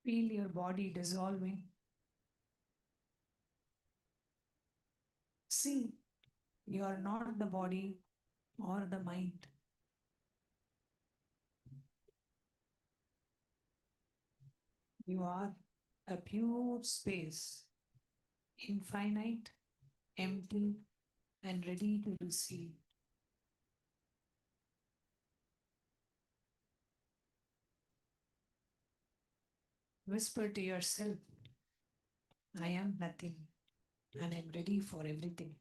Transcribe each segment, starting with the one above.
Feel your body dissolving. See, you are not the body or the mind. You are a pure space, infinite, empty, and ready to receive. Whisper to yourself, I am nothing and I'm ready for everything.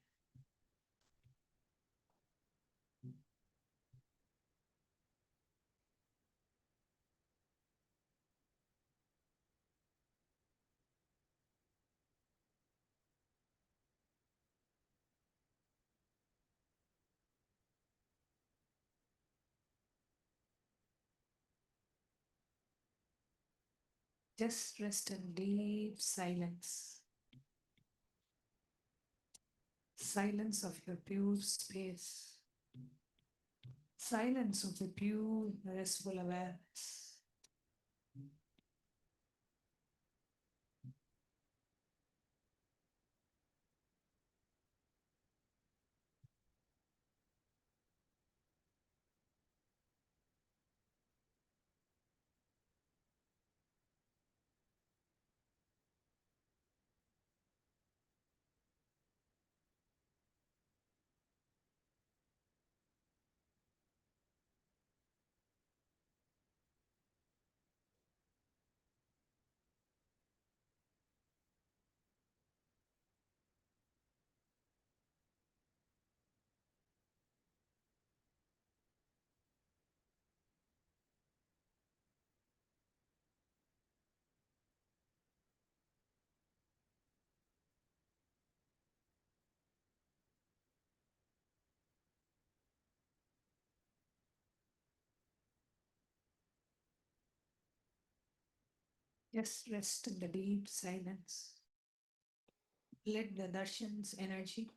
Just rest in deep silence. Silence of your pure space. Silence of the pure, restful awareness. Just rest in the deep silence. Let the darshan's energy,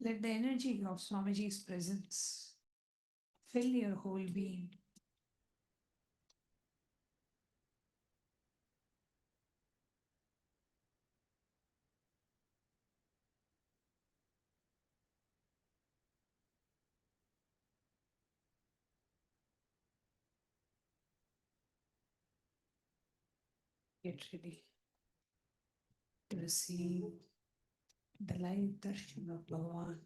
let the energy of Swamiji's presence fill your whole being. Get ready to receive the light darshan of Bhagavan.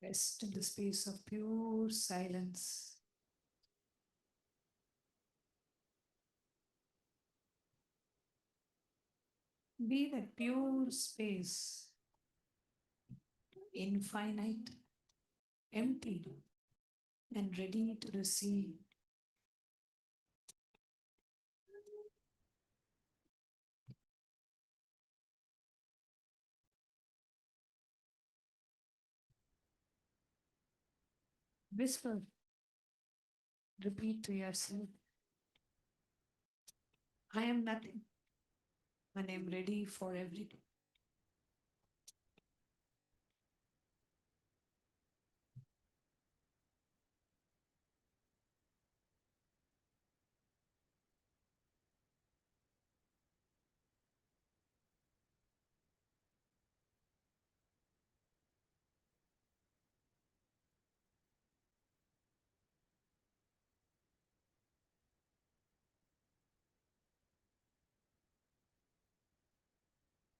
Rest in the space of pure silence. Be that pure space, infinite, empty, and ready to receive. Whisper, repeat to yourself, I am nothing and I am ready for everything.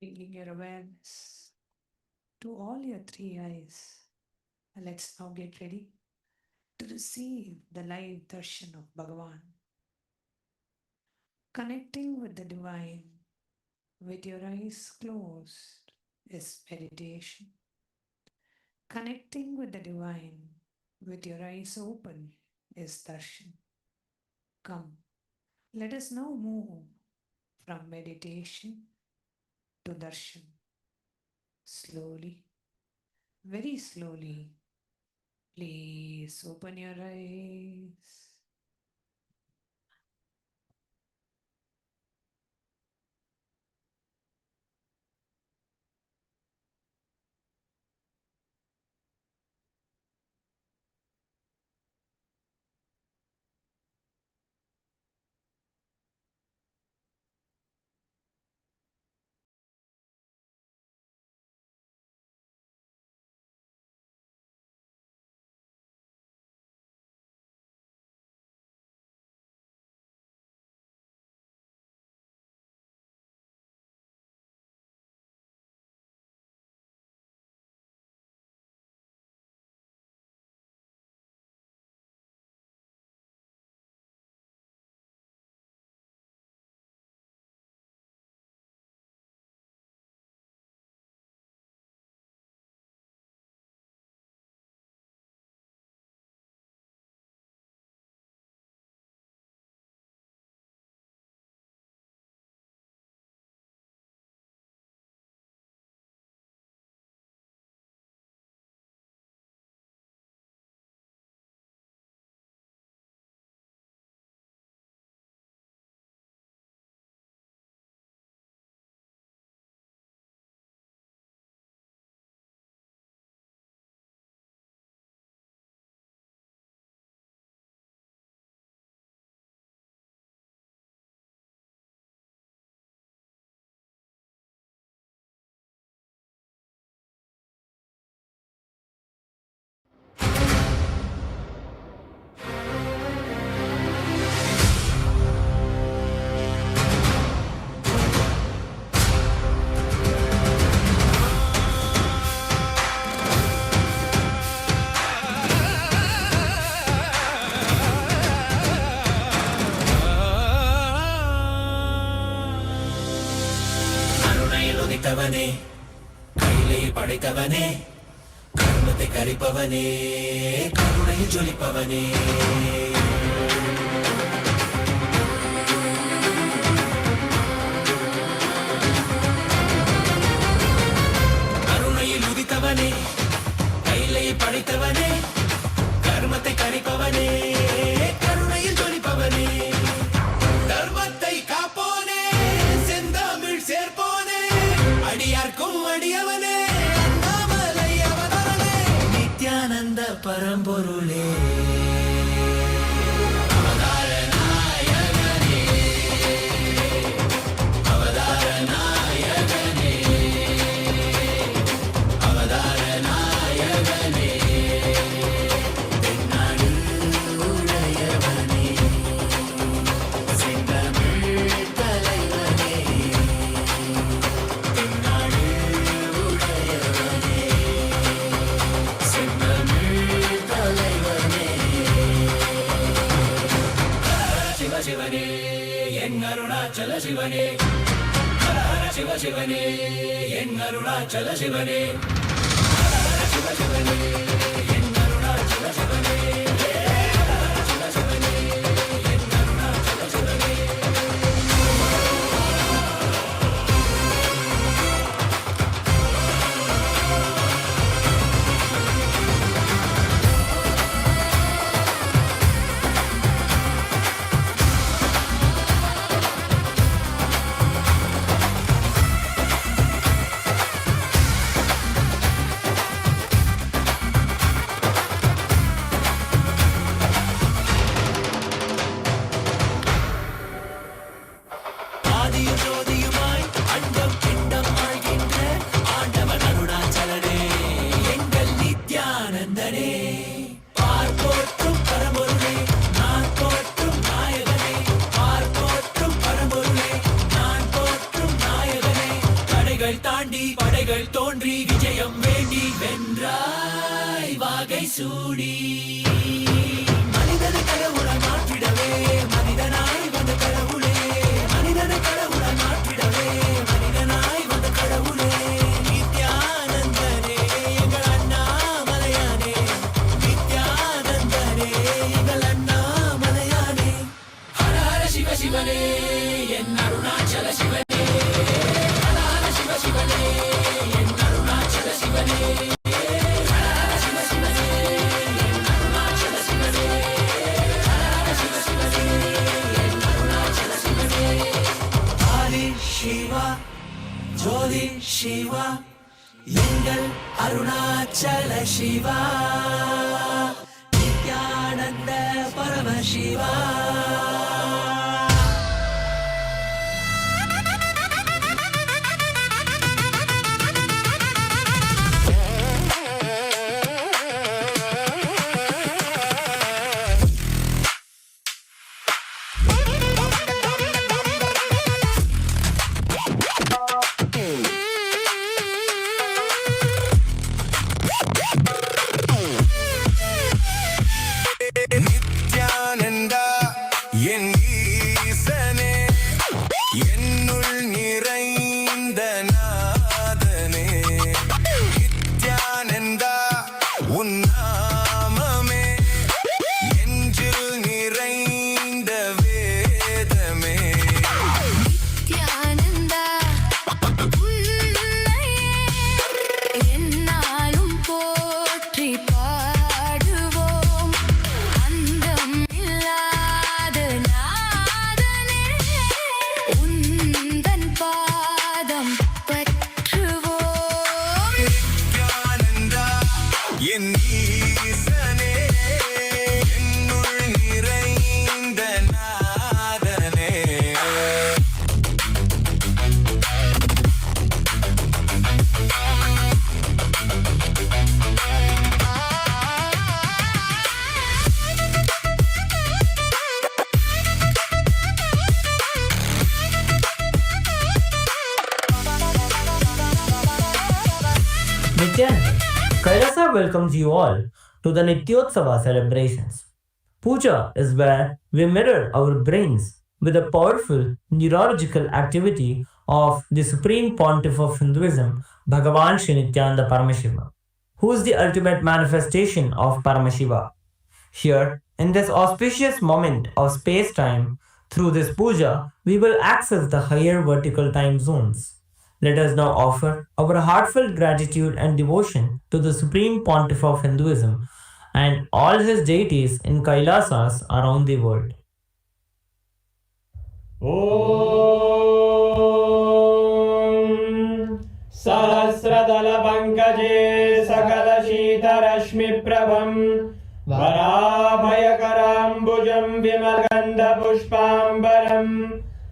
bringing your awareness to all your three eyes. And let's now get ready to receive the live darshan of Bhagavan. Connecting with the divine with your eyes closed is meditation. Connecting with the divine with your eyes open is darshan. Come, let us now move from meditation to darshan. Slowly, very slowly, please open your eyes. படைத்தவனே, கையிலே படைத்தவனே, கர்மத்தை கரிப்பவனே, கருணையில் ஜொலிப்பவனே, கருணையில் உதித்தவனே, கையிலே படைத்தவனே, கர்மத்தை கரிப்பவனே, கருணையில் ஜொலிப்பவனே, தர்மத்தை காப்போனே, செந்தமிழ் சேர்ப்போனே, அடியார்க்கும் அடியவனே, அண்ணாமலை அவதாரனே, நித்யானந்த பரம்பொருளே, அவதார நாயகனே, அவதார நாயகனே, அவதார நாயகனே, தென்னாடு உடையவனே, செந்தமிழ் தலைவனே, தென்னாடு உடையவனே, செந்தமிழ் தலைவனே, சிவ சிவனே, என் அருணாச்சல சிவனே, சிவ சிவனே, என் அருணாச்சல சிவனே, சிவ சிவனே, என் அருணாச்சல சிவனே, சிவ சிவனே, என் அருணாச்சல சிவனே. தடைகள் தாண்டி படைகள் தோன்றி விஜயம் வேண்டி வென்றாய் வாகை சூடி மனிதனை கடவுளை மாற்றிடவே மனிதனாய் வந்த கடவுளே மனிதனை கடவுளை மாற்றிடவே மனிதனாய் வந்த கடவுளே நித்யானந்தனே எங்கள் அண்ணாமலையானே நித்யானந்தனே எங்கள் அண்ணாமலையானே ஹர ஹர சிவ சிவனே என் அருணாச்சல சிவனே ஹர ஹர சிவ சிவனே என் அருணாச்சல சிவனே Shiva, Jodi Shiva, எங்கள் Arunachal Siva Nityananda Paramasiva Nithyananda, Kailasa welcomes you all to the Nityotsava celebrations. Puja is where we mirror our brains with the powerful neurological activity of the Supreme Pontiff of Hinduism, BHAGAVAN Sri Nithyananda Paramashivam, who is the ultimate manifestation of Paramashiva. Here, in this auspicious moment of space-time, through this puja, we will access the higher vertical time zones. Let us now offer our heartfelt gratitude and devotion to the Supreme Pontiff of Hinduism and all his deities in Kailasas around the world. Om Sahasradala Pankaje Sakala Shita Rashmi Prabham Varabhayakarambujam Vimalgandha Pushpambaram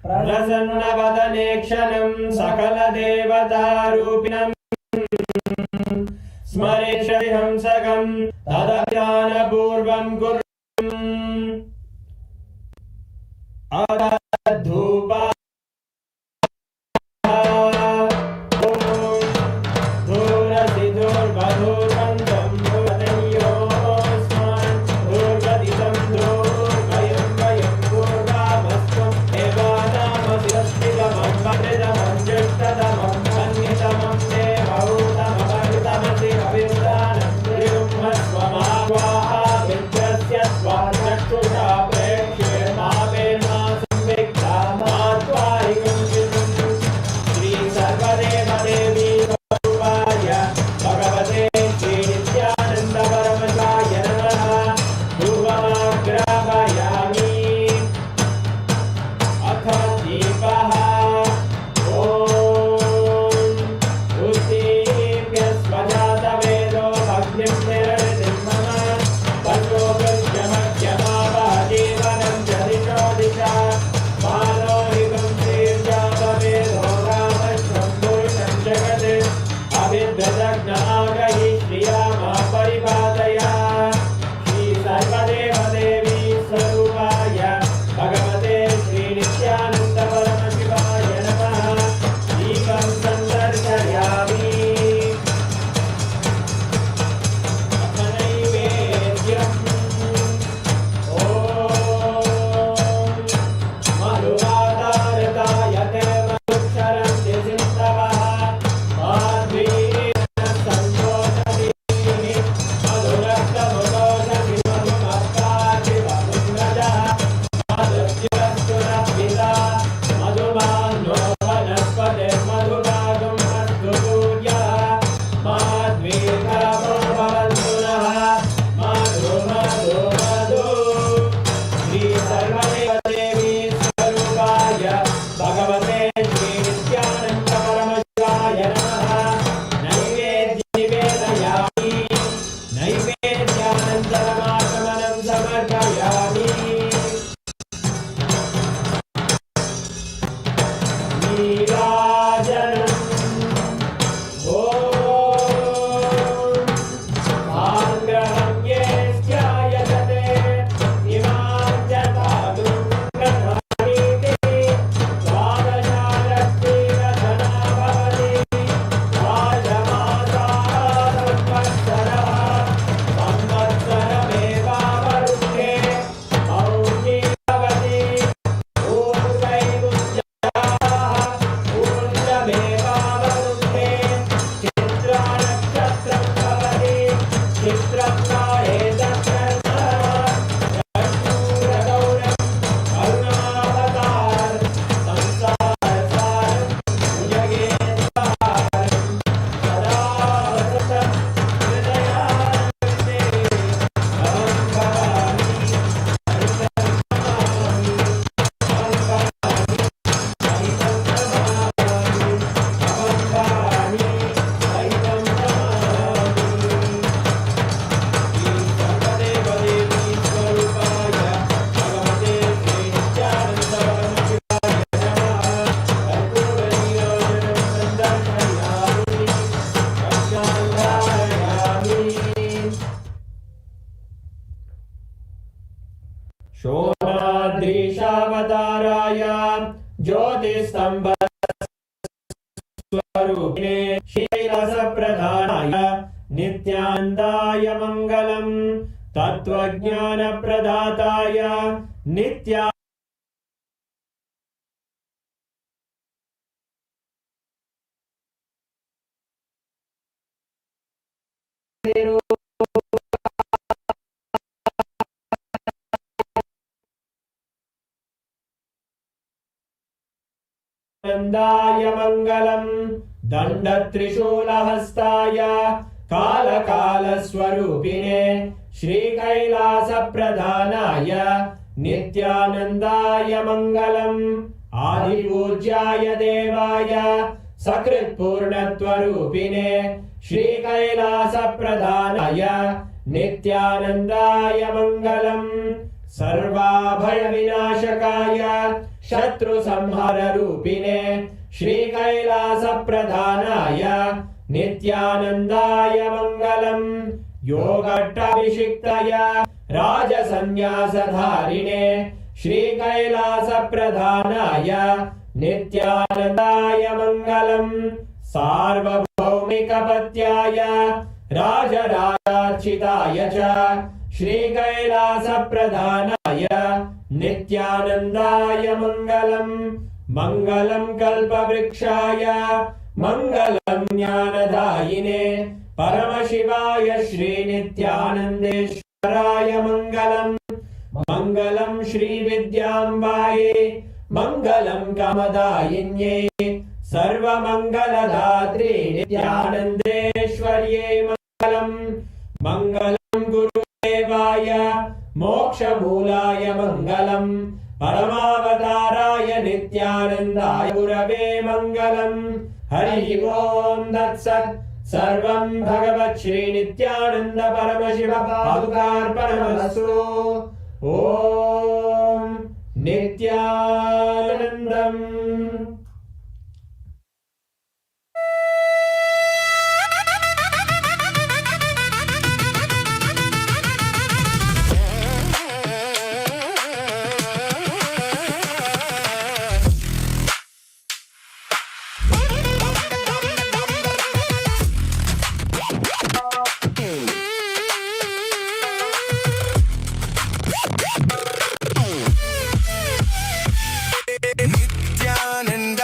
Prasannabadanekshana Sakala Devatarupinam Smareshaham Sakam Tadadhyana Purvam Kurum Adadhupa श्रीकैलासप्रधानाय नित्यानन्दाय मङ्गलम् तत्त्वज्ञानप्रदाताय नित्या नन्दाय मङ्गलम् दण्डत्रिशूलहस्ताय कालकालस्वरूपिणे श्रीकैलासप्रधानाय नित्यानन्दाय मङ्गलम् आदिपूज्याय देवाय सकृत्पूर्णत्वरूपिणे श्रीकैलासप्रधानाय नित्यानन्दाय मङ्गलम् सर्वाभयविनाशकाय शत्रुसंहाररूपिणे श्रीकैलासप्रधानाय नित्यानन्दाय मङ्गलम् योगट्टाभिषिक्ताय राजसन्न्यासधारिणे श्रीकैलासप्रधानाय नित्यानन्दाय मङ्गलम् सार्वभौमिकपत्याय राजराजार्चिताय च श्रीकैलासप्रधानाय नित्यानन्दाय मङ्गलम् मङ्गलम् कल्पवृक्षाय मङ्गलम् ज्ञानदायिने परमशिवाय श्रीनित्यानन्देश्वराय मङ्गलम् मङ्गलम् श्रीविद्याम्बायै मङ्गलम् कामदायिन्यै सर्वमङ्गलदात्रे नित्यानन्देश्वर्यै मङ्गलम् मङ्गलम् गुरुदेवाय मोक्षमूलाय मङ्गलम् परमावताराय नित्यानन्दाय गुरवे मङ्गलम् हरिः ओम् तत्सत् सर्वम् भगवत् श्रीनित्यानन्द परमशिव पादुकार्पणमस्तु ॐ नित्यानन्दम् Nithyananda.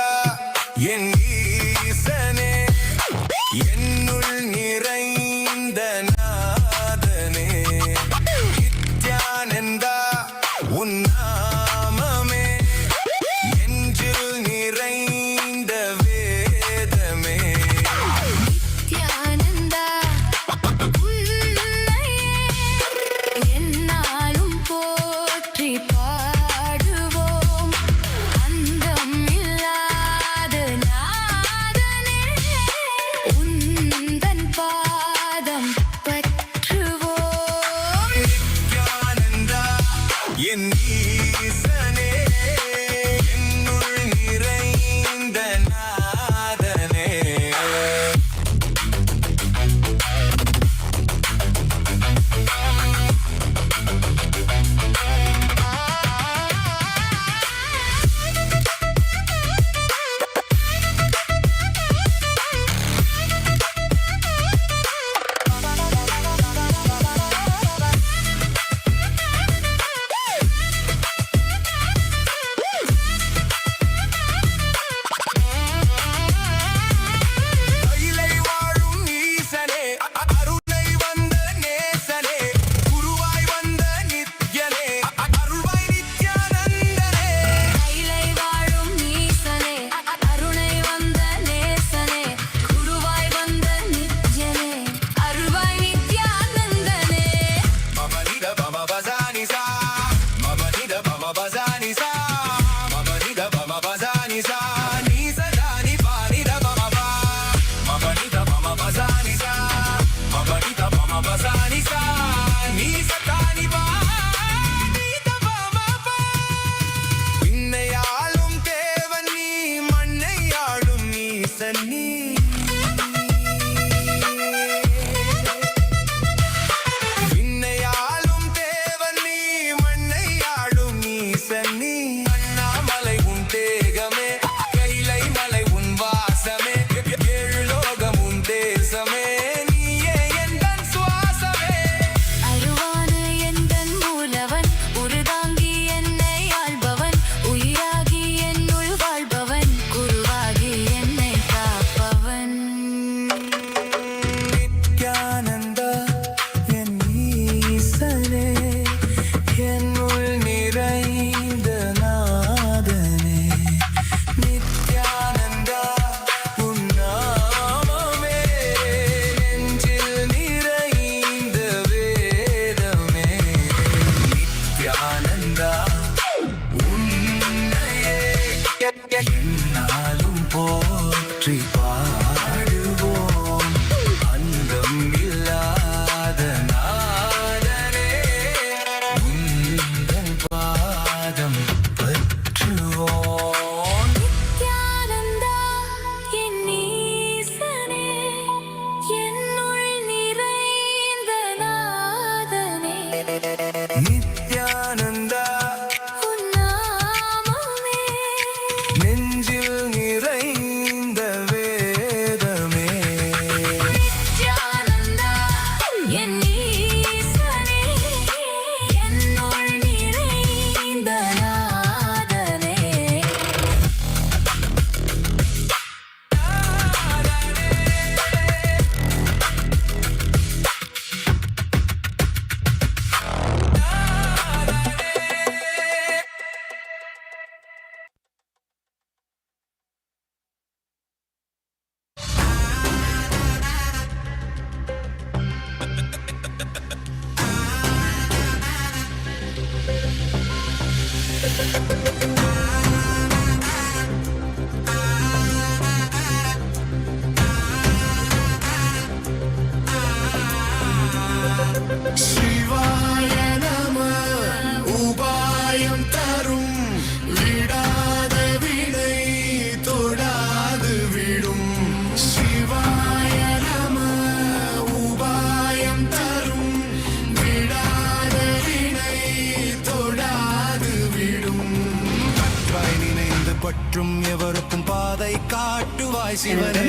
மற்றும் எவருக்கும் பாதை காட்டுவாய் சிவனே.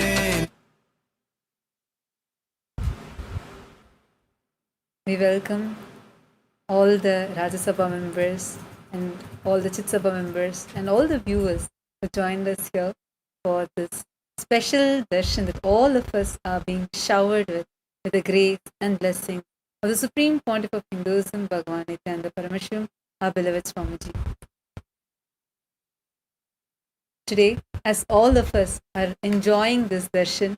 We welcome all the Rajya Sabha members and all the Chit Sabha members and all the viewers who joined us here for this special darshan that all of us are being showered with the grace and blessing of the Supreme Pontiff of Hinduism, BHAGAVAN Nithyananda Paramashivam, our beloved Swamiji. Today, as all of us are enjoying this darshan,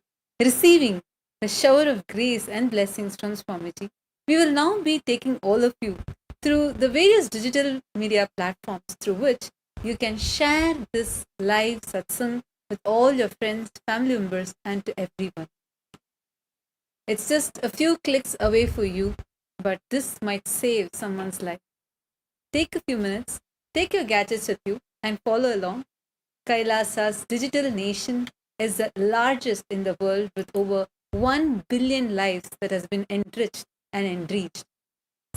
receiving the shower of grace and blessings from Swamiji, we will now be taking all of you through the various digital media platforms through which you can share this live satsang with all your friends, family members, and to everyone. It's just a few clicks away for you, but this might save someone's life. Take a few minutes, take your gadgets with you, and follow along. Kailasa's digital nation is the largest in the world with over 1 billion lives that has been enriched and enriched.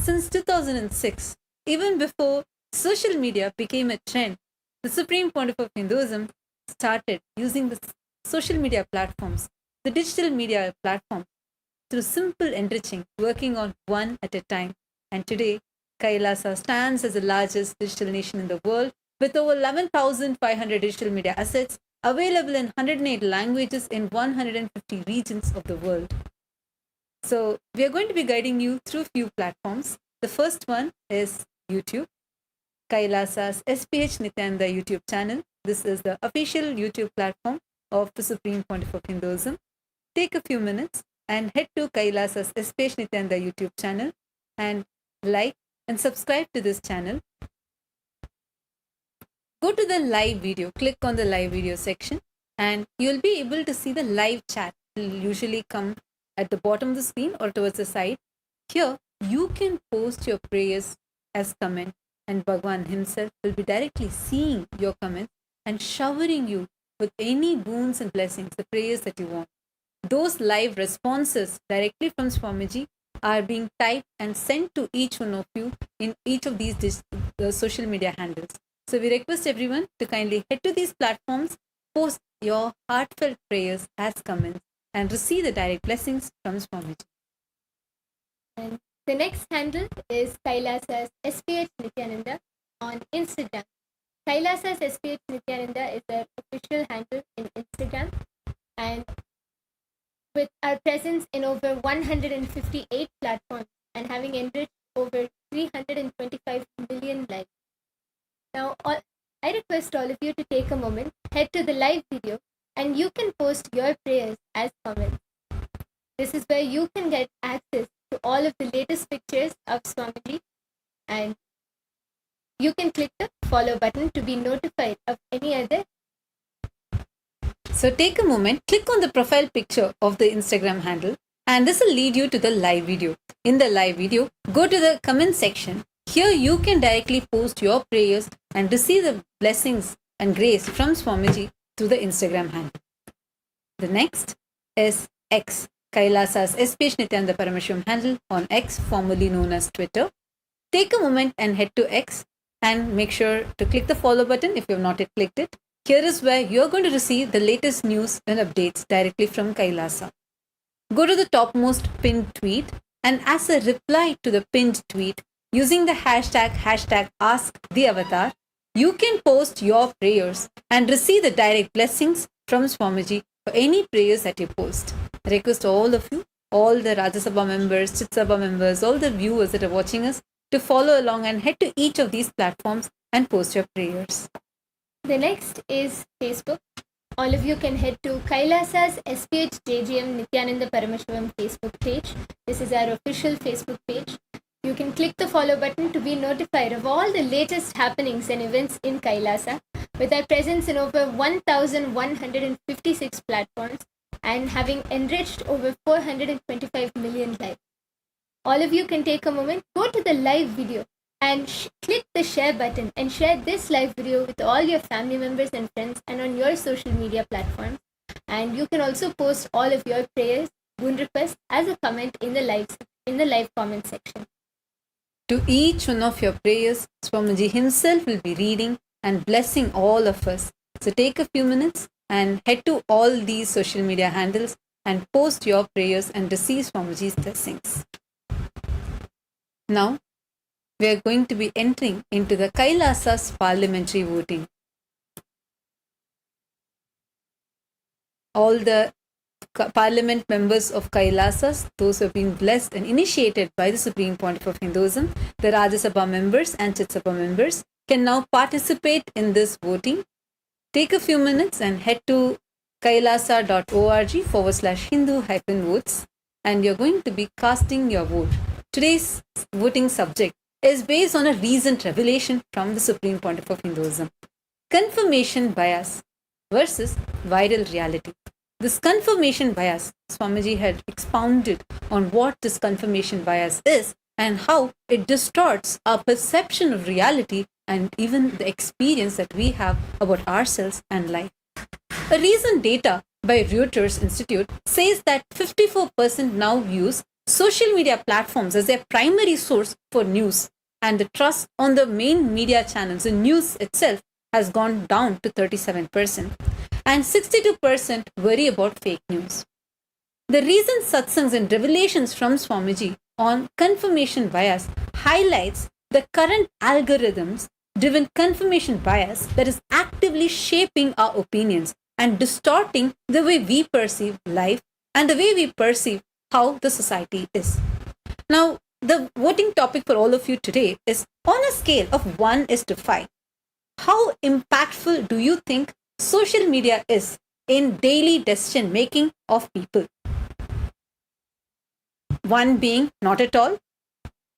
Since 2006, even before social media became a trend, the Supreme Pontiff of Hinduism started using the social media platforms, the digital media platforms, through simple enriching, working on one at a time. And today, Kailasa stands as the largest digital nation in the world with over 11,500 digital media assets available in 108 languages in 150 regions of the world. So we are going to be guiding you through few platforms. The first one is YouTube, Kailasa's SPH Nithyananda YouTube channel. This is the official YouTube platform of the Supreme Pontiff of Hinduism. Take a few minutes and head to Kailasa's SPH Nithyananda YouTube channel and like and subscribe to this channel. Go to the live video, click on the live video section, and you'll be able to see the live chat. It will usually come at the bottom of the screen or towards the side. Here, you can post your prayers as comment, and Bhagavan himself will be directly seeing your comments and showering you with any boons and blessings, the prayers that you want. Those live responses directly from Swamiji are being typed and sent to each one of you in each of these social media handles. So we request everyone to kindly head to these platforms, post your heartfelt prayers as comments, and receive the direct blessings from Swamiji. And the next handle is Kailasa's SPH Nithyananda on Instagram. Kailasa's SPH Nithyananda is their official handle in Instagram, and with our presence in over 158 platforms and having enriched over 325 million lives. Now, I request all of you to take a moment, head to the live video, and you can post your prayers as comments. This is where you can get access to all of the latest pictures of Swamiji, and you can click the follow button to be notified of any other. So take a moment, click on the profile picture of the Instagram handle, and this will lead you to the live video. In the live video, go to the comment section. Here you can directly post your prayers and receive the blessings and grace from Swamiji through the Instagram handle. The next is X, Kailasa's SPH Nithyananda Paramashivam handle on X, formerly known as Twitter. Take a moment and head to X and make sure to click the follow button if you have not yet clicked it. Here is where you are going to receive the latest news and updates directly from Kailasa. Go to the topmost pinned tweet, and as a reply to the pinned tweet, using the hashtag #AskTheAvatar, you can post your prayers and receive the direct blessings from Swamiji for any prayers that you post. I request all of you, all the Rajya Sabha members, Chit Sabha members, all the viewers that are watching us to follow along and head to each of these platforms and post your prayers. The next is Facebook. All of you can head to Kailasa's SPH JGM Nithyananda Paramashivam Facebook page. This is our official Facebook page. You can click the follow button to be notified of all the latest happenings and events in Kailasa, with our presence in over 1,156 platforms and having enriched over 425 million lives. All of you can take a moment, go to the live video and click the share button and share this live video with all your family members and friends and on your social media platforms. And you can also post all of your prayers, boon requests as a comment in the live comment section. To each one of your prayers, Swamiji himself will be reading and blessing all of us. So take a few minutes and head to all these social media handles and post your prayers and receive Swamiji's blessings. Now, we are going to be entering into the Kailasa's parliamentary voting. All the parliament members of Kailasas, those who have been blessed and initiated by the Supreme Pontiff of Hinduism, the Rajya Sabha members and Chit Sabha members, can now participate in this voting. Take a few minutes and head to kailasa.org/Hindu-votes, and you're going to be casting your vote. Today's voting subject is based on a recent revelation from the Supreme Pontiff of Hinduism. Confirmation bias versus viral reality. This confirmation bias, Swamiji had expounded on what this confirmation bias is and how it distorts our perception of reality and even the experience that we have about ourselves and life. A recent data by Reuters Institute says that 54% now use social media platforms as their primary source for news, and the trust on the main media channels, the news itself, has gone down to 37%, and 62% worry about fake news. The recent satsangs and revelations from Swamiji on confirmation bias highlights the current algorithms-driven confirmation bias that is actively shaping our opinions and distorting the way we perceive life and the way we perceive how the society is. Now, the voting topic for all of you today is on a scale of 1:5. How impactful do you think social media is in daily decision making of people? 1 being not at all,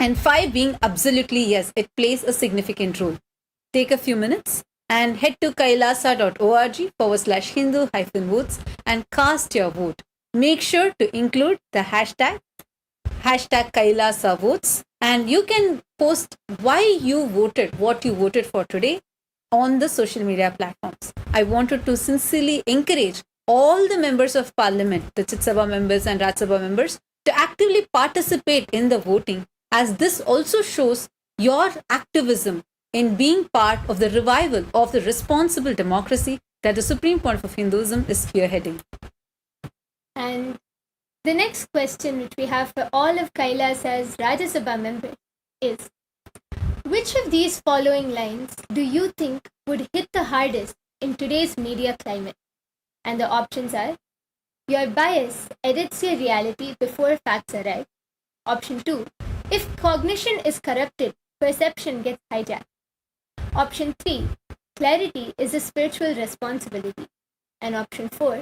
and 5 being absolutely yes, it plays a significant role. Take a few minutes and head to kailasa.org/Hindu-votes and cast your vote. Make sure to include the hashtag Kailasa votes, and you can post why you voted, what you voted for today on the social media platforms. I wanted to sincerely encourage all the members of parliament, the Chit Sabha members and Rajya Sabha members, to actively participate in the voting, as this also shows your activism in being part of the revival of the responsible democracy that the Supreme Pontiff of Hinduism is spearheading. And the next question which we have for all of Kailasa's Rajya Sabha members is, which of these following lines do you think would hit the hardest in today's media climate? And the options are: your bias edits your reality before facts arrive. Option 2, if cognition is corrupted, perception gets hijacked. Option 3, clarity is a spiritual responsibility. And option 4,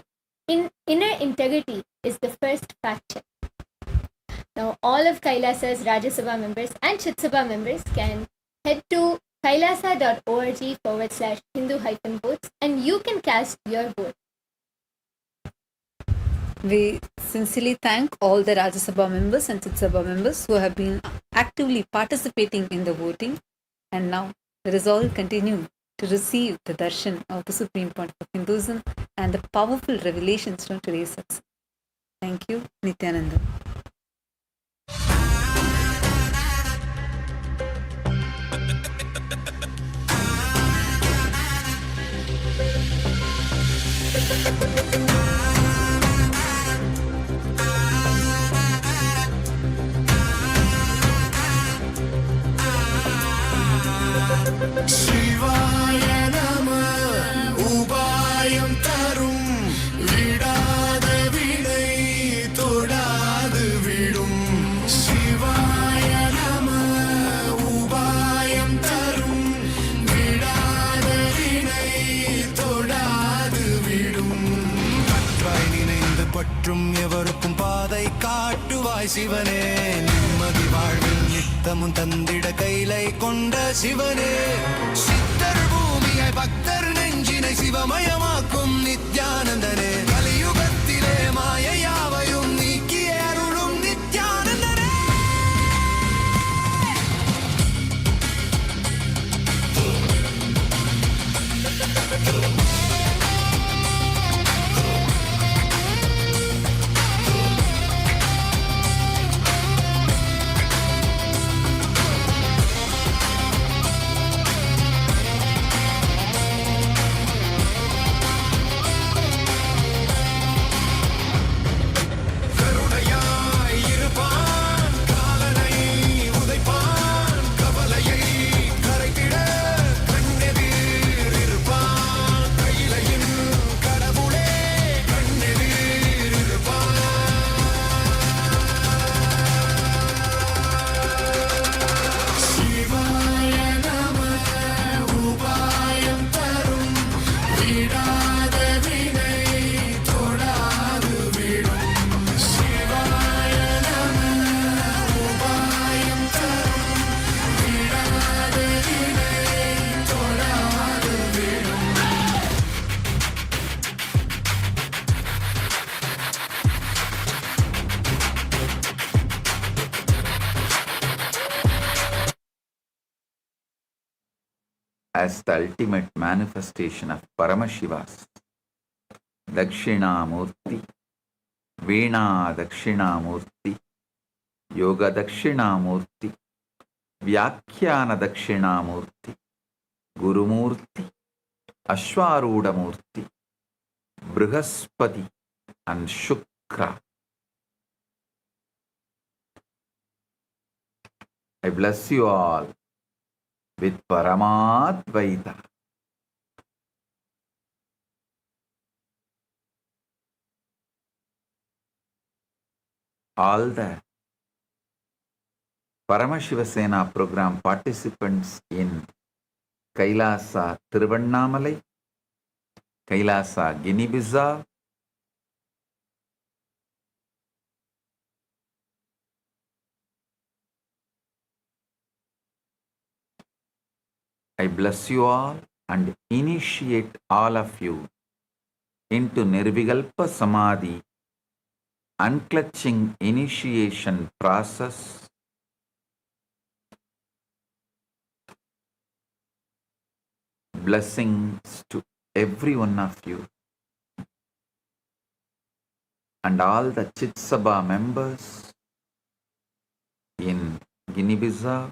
inner integrity is the first fact check. Now, all of Kailasa's Rajya Sabha members and Chit Sabha members can head to kailasa.org/Hindu-votes and you can cast your vote. We sincerely thank all the Rajya Sabha members and Chit Sabha members who have been actively participating in the voting. And now, let us all continue to receive the darshan of the Supreme Pontiff of Hinduism and the powerful revelations from today's satsang. Thank you, Nithyananda. शिवाय नमः उपायं तरुं विडाद विनै तोडाद विडुं शिवाय नमः उपायं तरुं विडाद विनै तोडाद विडुं கற்றாய் நினைந்து பற்றும் எவருக்கும் பாதை காட்டுவாய் சிவனே நிம்மதி வாழ்வில் நித்தமும் தந்திட கைலை கொண்ட சிவனே சித்தர் பூமியாய் பக்தர் நெஞ்சினை சிவமயமாக்கும் நித்யானந்தனே கலியுகத்திலே மாயையாவையும் நீக்கிய அருளும் நித்யானந்தனே as the ultimate manifestation of Paramashivas. Dakshinamurti, Veena Dakshinamurti, Yoga Dakshinamurti, Vyakhyana Dakshinamurti, Gurumurti, Ashwarudamurti, Brihaspati, and Shukra. I bless you all with Paramadvaita. All the Paramashiva Sena program participants in Kailasa Tiruvannamalai, Kailasa Guinea-Bissau, I bless you all and initiate all of you into Nirvikalpa Samadhi, unclutching initiation process. Blessings to every one of you and all the Chit Sabha members in Guinea-Bissau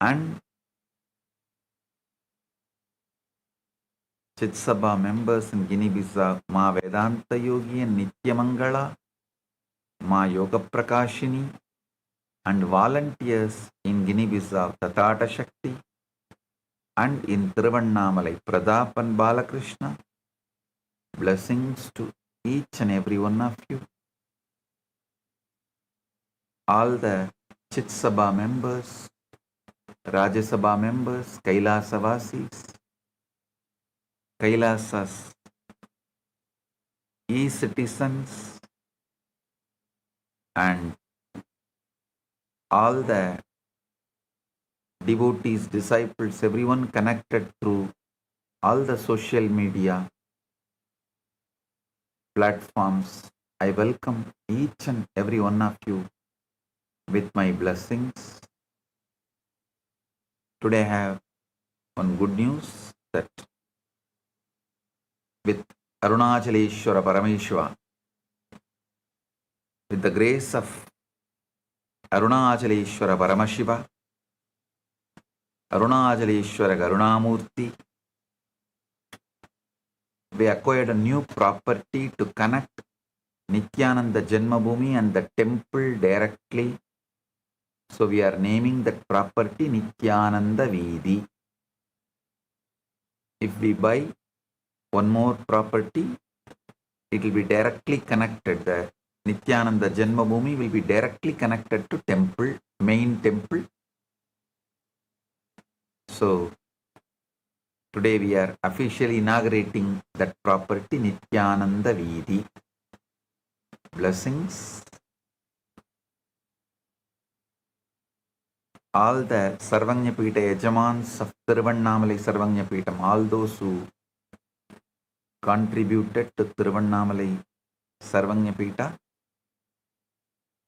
and Chit Sabha members in Guinea-Bissau, Ma Vedanta Yogi and Nityamangala, Ma Yoga Prakashini, and volunteers in Guinea-Bissau, Tatata Shakti, and in Tiruvannamalai, Pradap and Balakrishna. Blessings to each and every one of you. All the Chit Sabha members, Rajya Sabha members, Kailasa Vasis, Kailasas, e-citizens, and all the devotees, disciples, everyone connected through all the social media platforms. I welcome each and every one of you with my blessings. Today I have one good news that with Arunachaleshwara Parameshwara, with the grace of Arunachaleshwara Paramashiva, Arunachaleshwara Karunamurti, we acquired a new property to connect Nithyananda Janmabhoomi and the temple directly. So we are naming that property Nithyananda Veedi. If we buy one more property, it will be directly connected. The Nithyananda Janmabhoomi will be directly connected to temple, main temple. So today we are officially inaugurating that property Nithyananda Veedi. Blessings. All the Sarvanyapita Yajamans of Tiruvannamalai Sarvanyapitam, all those who contributed to Tiruvannamalai Sarvanyapita,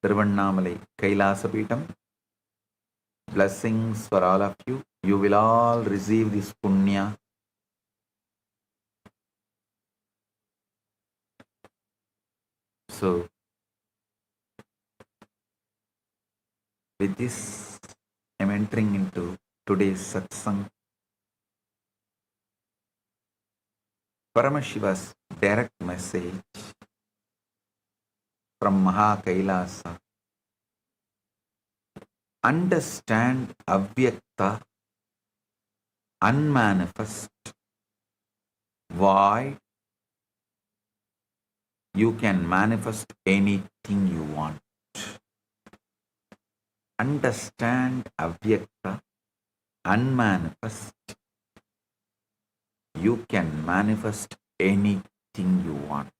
Tiruvannamalai Kailasapitam, blessings for all of you. You will all receive this punya. So, with this, I am entering into today's satsang. Paramashiva's direct message from Maha Kailasa. Understand avyakta, unmanifest, why you can manifest anything you want. Understand avyakta, unmanifest, you can manifest anything you want.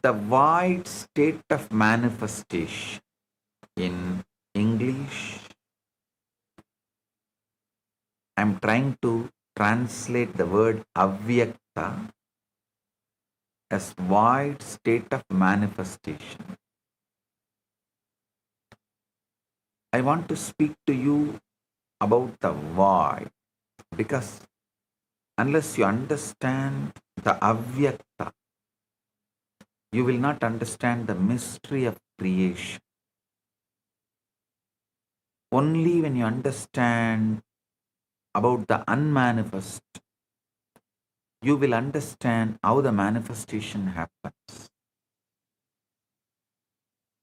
The wide state of manifestation in English, I am trying to translate the word avyakta as wide state of manifestation. I want to speak to you about the why, because unless you understand the avyakta, you will not understand the mystery of creation. Only when you understand about the unmanifest, you will understand how the manifestation happens.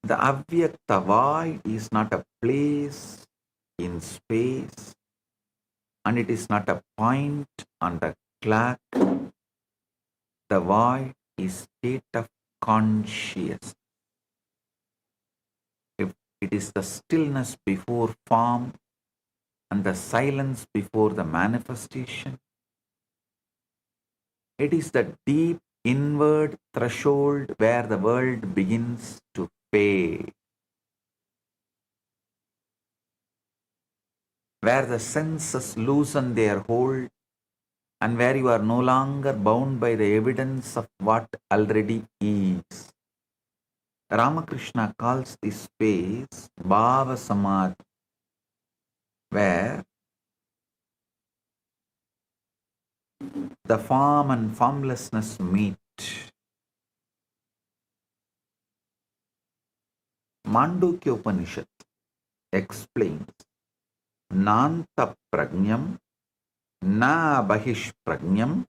The avyakta void is not a place in space, and it is not a point on the clock. The void is state of consciousness. If it is the stillness before form and the silence before the manifestation, it is the deep inward threshold where the world begins to fade, where the senses loosen their hold, and where you are no longer bound by the evidence of what already is. Ramakrishna calls this space Bhava Samadhi, where the form and formlessness meet. Mandukya Upanishad explains Nanta Prajnam Na Bahish Prajnam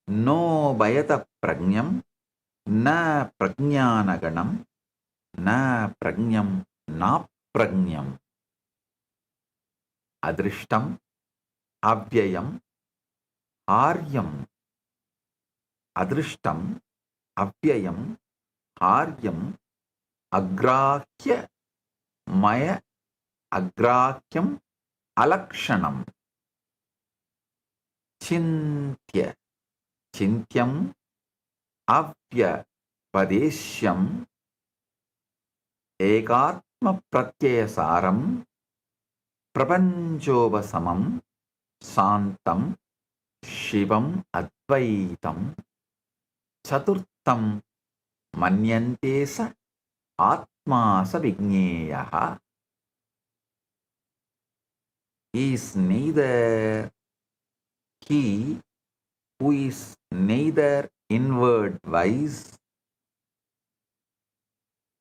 No Bayata Prajnam Na Prajnanaganam Na Prajnam Na Prajnam Adrishtam Avyayam Aryam Adrishtam Avyayam Aryam Agrahya Maya Agrahyam Alakshanam Chintya Chintyam Avya Padeshyam Ekatma Pratyasaram Prapanchobasamam Santam Shivam Advaitam Chaturtam Manyantesa Atma Savigneyaha. Is neither he who is neither inward wise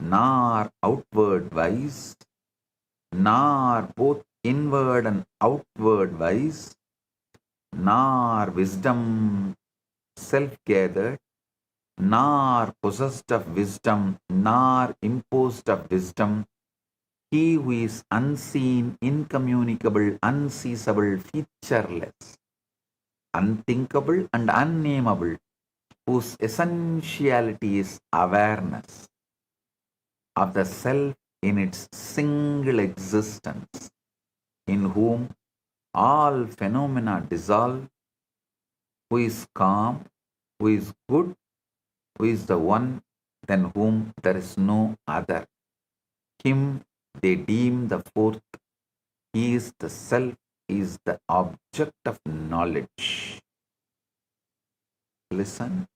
nor outward wise, nor both inward and outward wise, nor wisdom self-gathered, nor possessed of wisdom, nor imposed of wisdom, he who is unseen, incommunicable, unseizable, featureless, unthinkable and unnameable, whose essentiality is awareness of the self in its single existence, in whom all phenomena dissolve, who is calm, who is good, who is the one than whom there is no other. Him they deem the fourth. He is the self, he is the object of knowledge. Listen.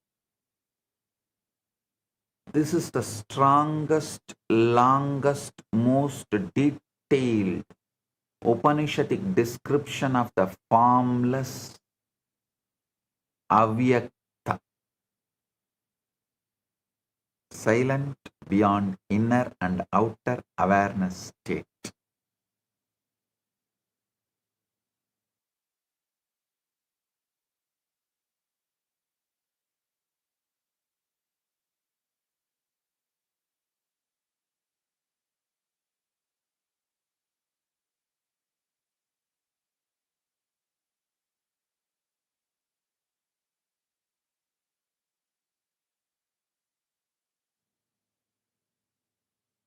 This is the strongest, longest, most detailed Upanishadic description of the formless, avyakta, silent beyond inner and outer awareness state.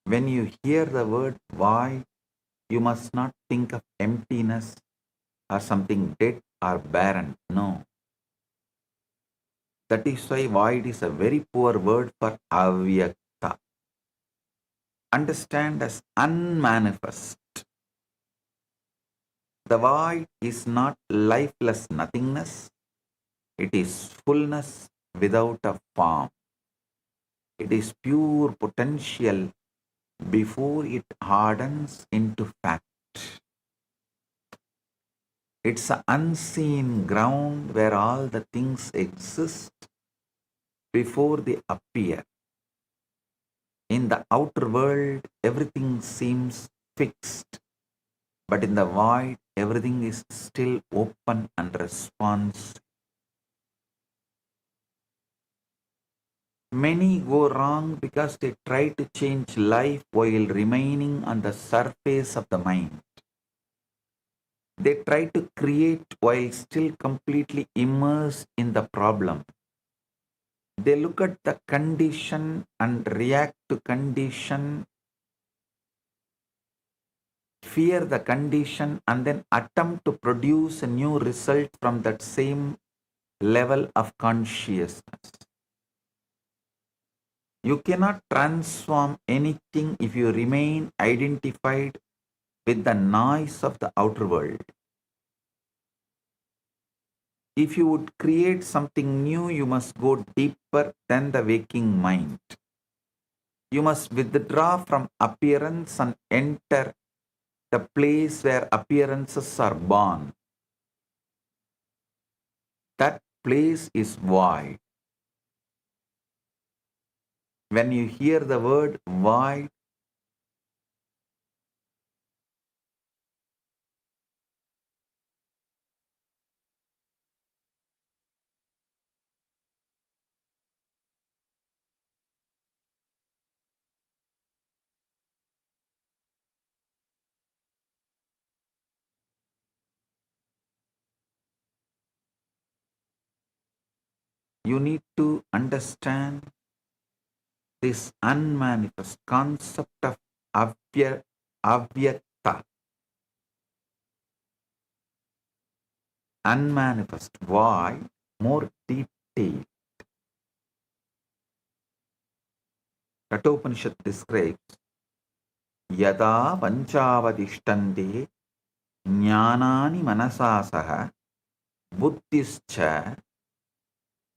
When you hear the word void, you must not think of emptiness or something dead or barren. No. That is why void is a very poor word for avyakta. Understand as unmanifest. The void is not lifeless nothingness. It is fullness without a form. It is pure potential before it hardens into fact. It's an unseen ground where all the things exist before they appear. In the outer world, everything seems fixed, but in the void, everything is still open and responsive. Many go wrong because they try to change life while remaining on the surface of the mind. They try to create while still completely immersed in the problem. They look at the condition and react to condition, fear the condition, and then attempt to produce a new result from that same level of consciousness. You cannot transform anything if you remain identified with the noise of the outer world. If you would create something new, you must go deeper than the waking mind. You must withdraw from appearance and enter the place where appearances are born. That place is void. When you hear the word void, you need to understand this unmanifest concept of avyakta, unmanifest void, more detailed. Kathopanishad describes yada panchavadishtante jnanani manasasaha buddhischa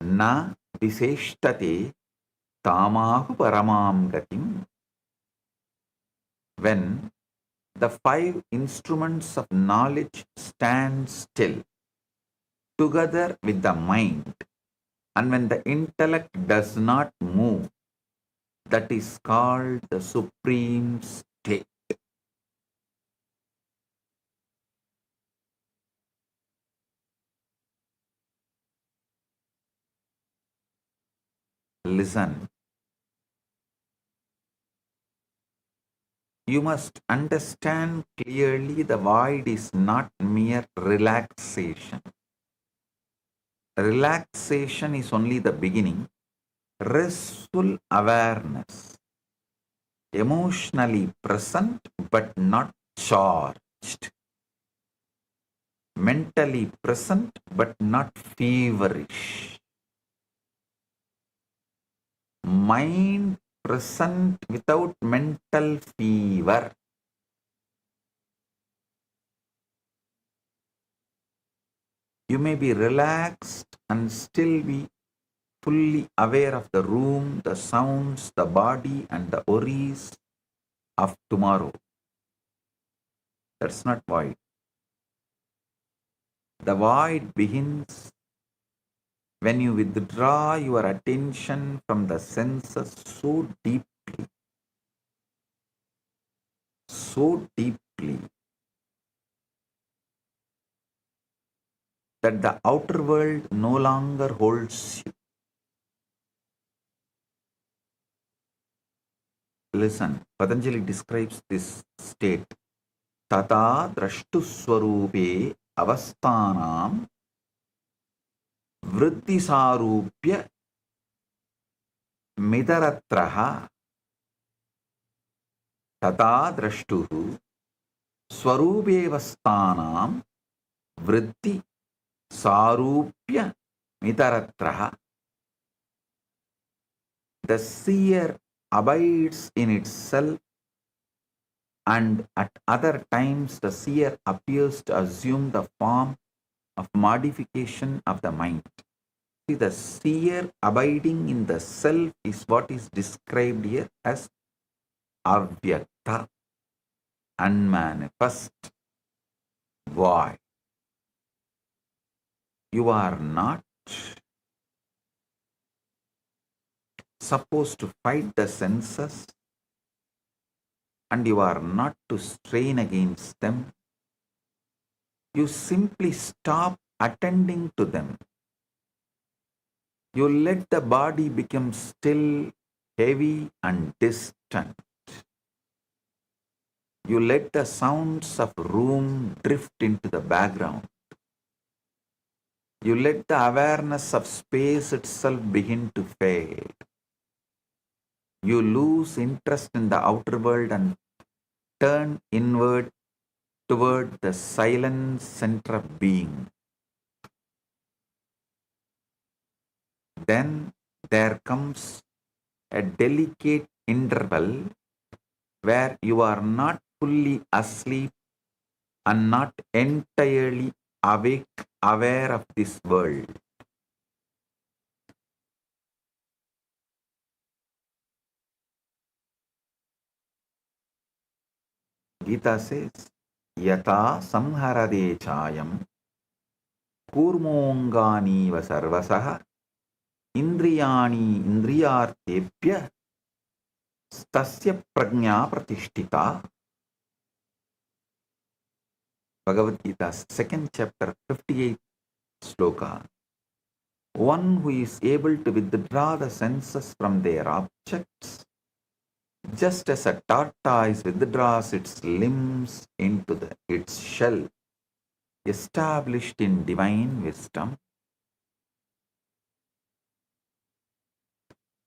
na viseshtate tamahu paramam gatim. When the five instruments of knowledge stand still together with the mind, and when the intellect does not move, that is called the supreme state. Listen. You must understand clearly the void is not mere relaxation. Relaxation is only the beginning. Restful awareness, emotionally present but not charged, mentally present but not feverish, mind present without mental fever. You may be relaxed and still be fully aware of the room, the sounds, the body, and the worries of tomorrow. That's not void. The void begins when you withdraw your attention from the senses so deeply that the outer world no longer holds you. Listen, Patanjali describes this state. Tata drashtu swarupe avasthanam vritti sarupya midaratraha. Tata drashtuhu swarupe avasthanam vritti sarupya midaratraha. The seer abides in itself, and at other times the seer appears to assume the form of modification of the mind. See, the seer abiding in the self is what is described here as avyakta, unmanifest. Why? You are not supposed to fight the senses, and you are not to strain against them. You simply stop attending to them. You let the body become still, heavy and distant. You let the sounds of room drift into the background. You let the awareness of space itself begin to fade. You lose interest in the outer world and turn inward toward the silent center of being. Then there comes a delicate interval where you are not fully asleep and not entirely awake, aware of this world. Gita says, Yata samharade chayam kurmonganiva sarvasaha indriyani indriyartebhya stasya prajna pratishtita. Bhagavad Gita, 2nd chapter, 58th sloka. One who is able to withdraw the senses from their objects, just as a tortoise withdraws its limbs into its shell, established in divine wisdom,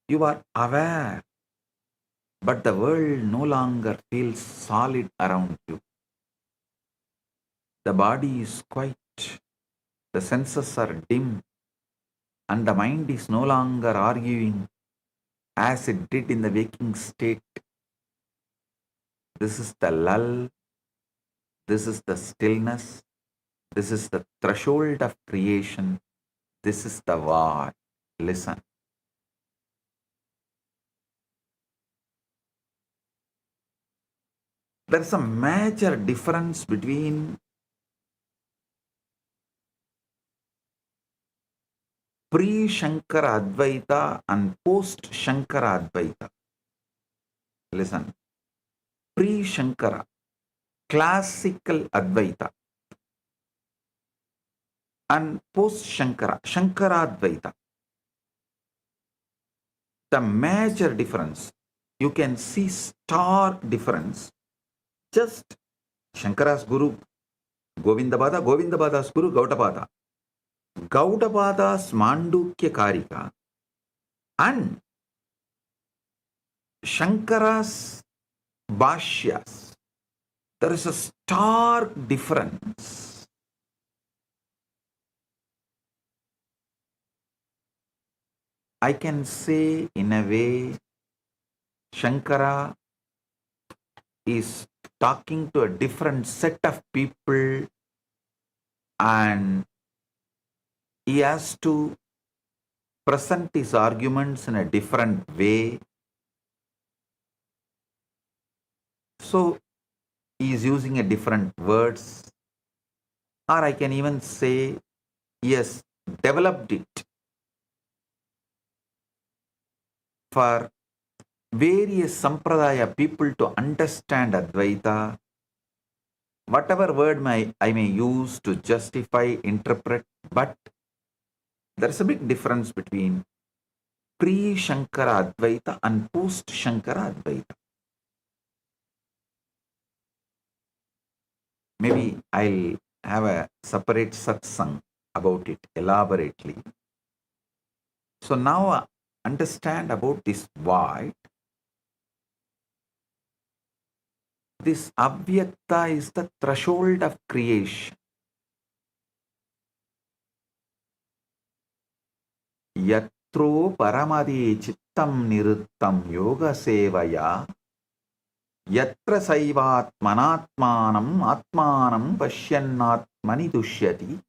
you are aware, but the world no longer feels solid around you. The body is quiet, the senses are dim, and the mind is no longer arguing as it did in the waking state. This is the lull, this is the stillness, this is the threshold of creation, this is the void. Listen. There is a major difference between pre-Shankara Advaita and post-Shankara Advaita. Listen. Pre-Shankara, classical Advaita, and post-Shankara, Shankara Advaita. The major difference, you can see stark difference. Just Shankara's Guru, Govindapada, Govindapada's Guru, Gaudapada. Gaudapada's Mandukya Karika and Shankara's Bhashyas. There is a stark difference. I can say in a way, Shankara is talking to a different set of people and he has to present his arguments in a different way. So he is using a different words, or I can even say he has developed it for various sampradaya people to understand Advaita. Whatever word I may use to justify, interpret, but there is a big difference between pre-Shankara Advaita and post-Shankara Advaita. Maybe I'll have a separate satsang about it elaborately. So now understand about this void. This avyakta is the threshold of creation. Yatro paramadi chittam niruttam yoga sevaya yatra saivatmanatmanam atmanam pashyannatmani dushyati.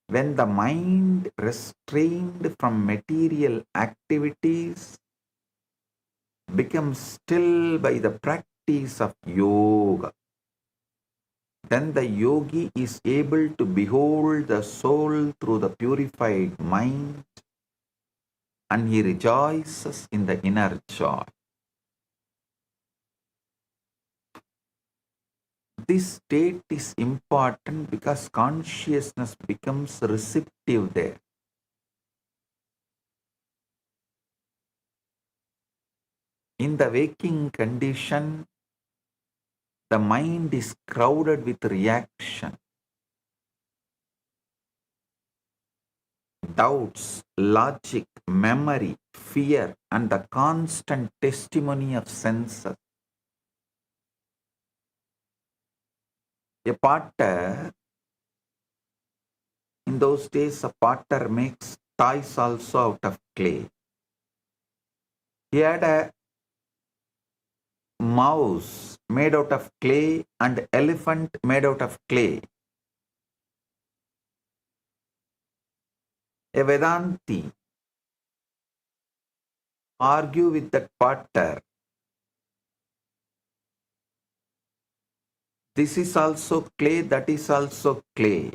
When the mind restrained from material activities becomes still by the practice of yoga, then the yogi is able to behold the soul through the purified mind, and he rejoices in the inner joy. This state is important because consciousness becomes receptive there. In the waking condition, the mind is crowded with reaction, doubts, logic, memory, fear, and the constant testimony of senses. A potter, in those days, a potter makes toys also out of clay. He had a mouse made out of clay and elephant made out of clay. A Vedanti argue with that potter. This is also clay, that is also clay.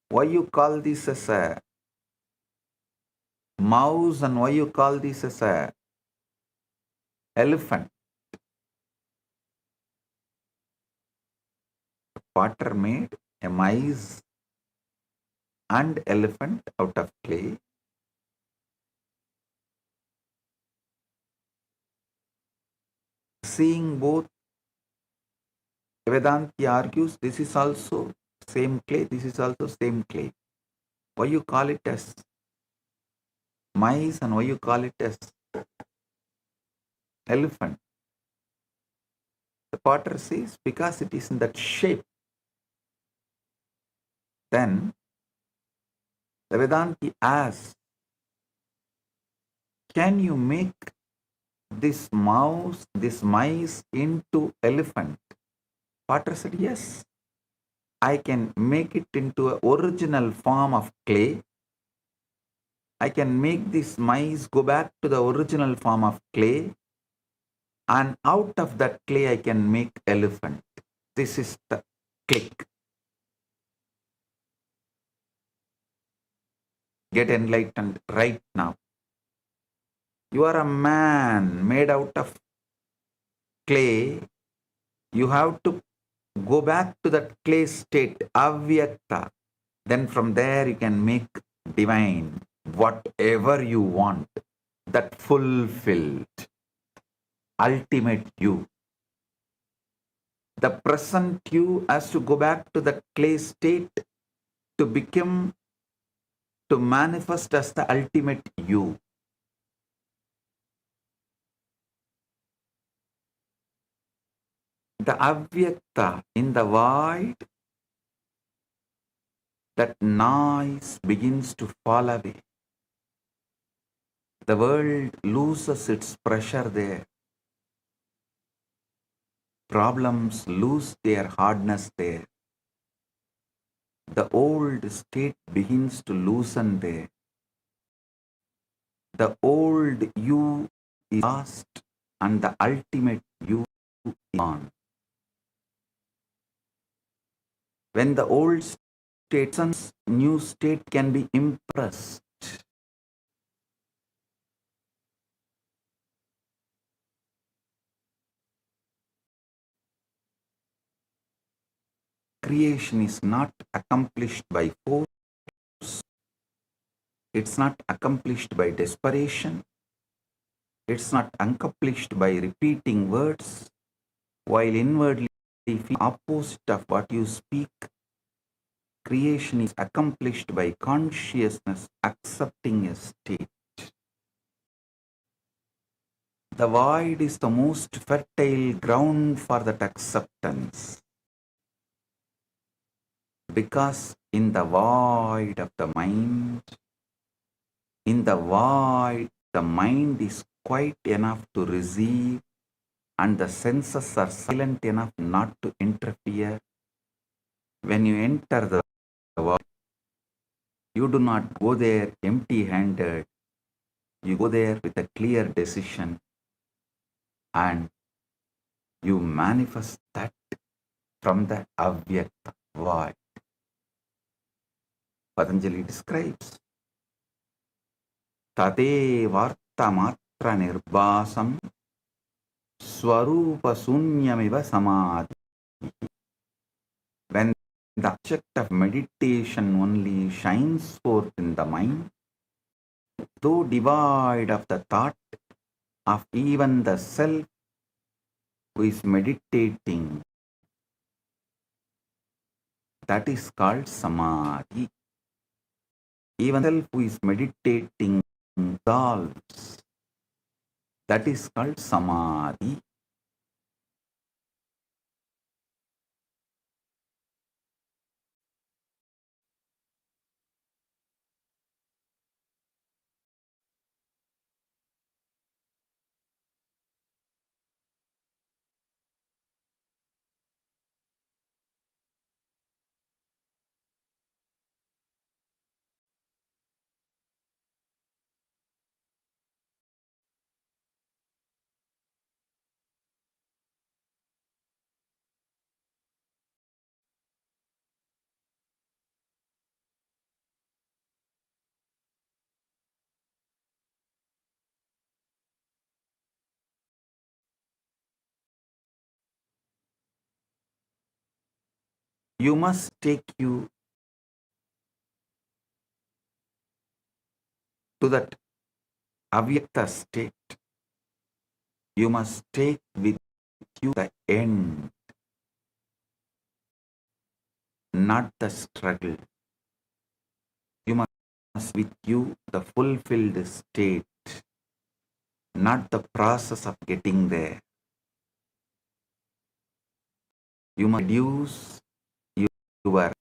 Why you call this as a mouse and why you call this as a elephant? The potter made a mice and elephant out of clay. Seeing both, Vedanti argues this is also same clay, this is also same clay. Why you call it as mice and why you call it as elephant? The potter says because it is in that shape. Then the Vedanti asks, can you make this mouse, this mice into elephant? Potter said, yes, I can make it into an original form of clay. I can make this mice go back to the original form of clay, and out of that clay I can make elephant. This is the click. Get enlightened right now. You are a man made out of clay. You have to go back to that clay state, avyakta. Then from there you can make divine, whatever you want, that fulfilled, ultimate you. The present you has to go back to that clay state to become, to manifest as the ultimate you. The avyakta, in the void, that noise begins to fall away. The world loses its pressure there. Problems lose their hardness there. The old state begins to loosen there. The old you is lost and the ultimate you is gone. When the old state sense, new state can be impressed. Creation is not accomplished by force. It's not accomplished by desperation. It's not accomplished by repeating words, while inwardly feel opposite of what you speak. Creation is accomplished by consciousness accepting a state. The void is the most fertile ground for that acceptance. Because in the void of the mind, in the void, the mind is quiet enough to receive and the senses are silent enough not to interfere. When you enter the void, you do not go there empty-handed. You go there with a clear decision and you manifest that from the avyakta void. Patanjali describes Tate vartamatra nirbasam swarupa sunyamiva samadhi. When the object of meditation only shines forth in the mind, though devoid of the thought of even the self who is meditating, that is called samadhi. Even self who is meditating dissolves, that is called samadhi. You must take you to that avyakta state. You must take with you the end, not the struggle. You must with you the fulfilled state, not the process of getting there. You must reduce your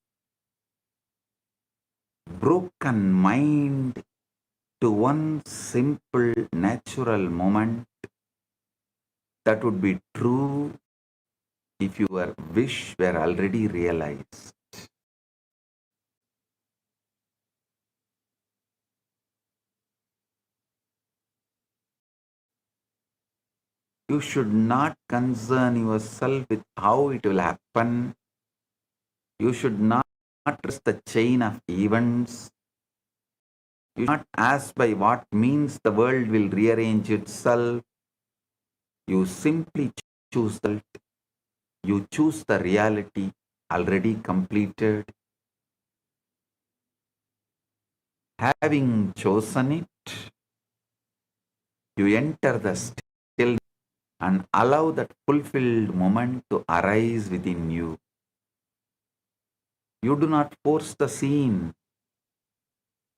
broken mind to one simple natural moment that would be true if your wish were already realized. You should not concern yourself with how it will happen. You should not trust the chain of events. You should not ask by what means the world will rearrange itself. You simply choose that. You choose the reality already completed. Having chosen it, you enter the stillness and allow that fulfilled moment to arise within you. You do not force the scene.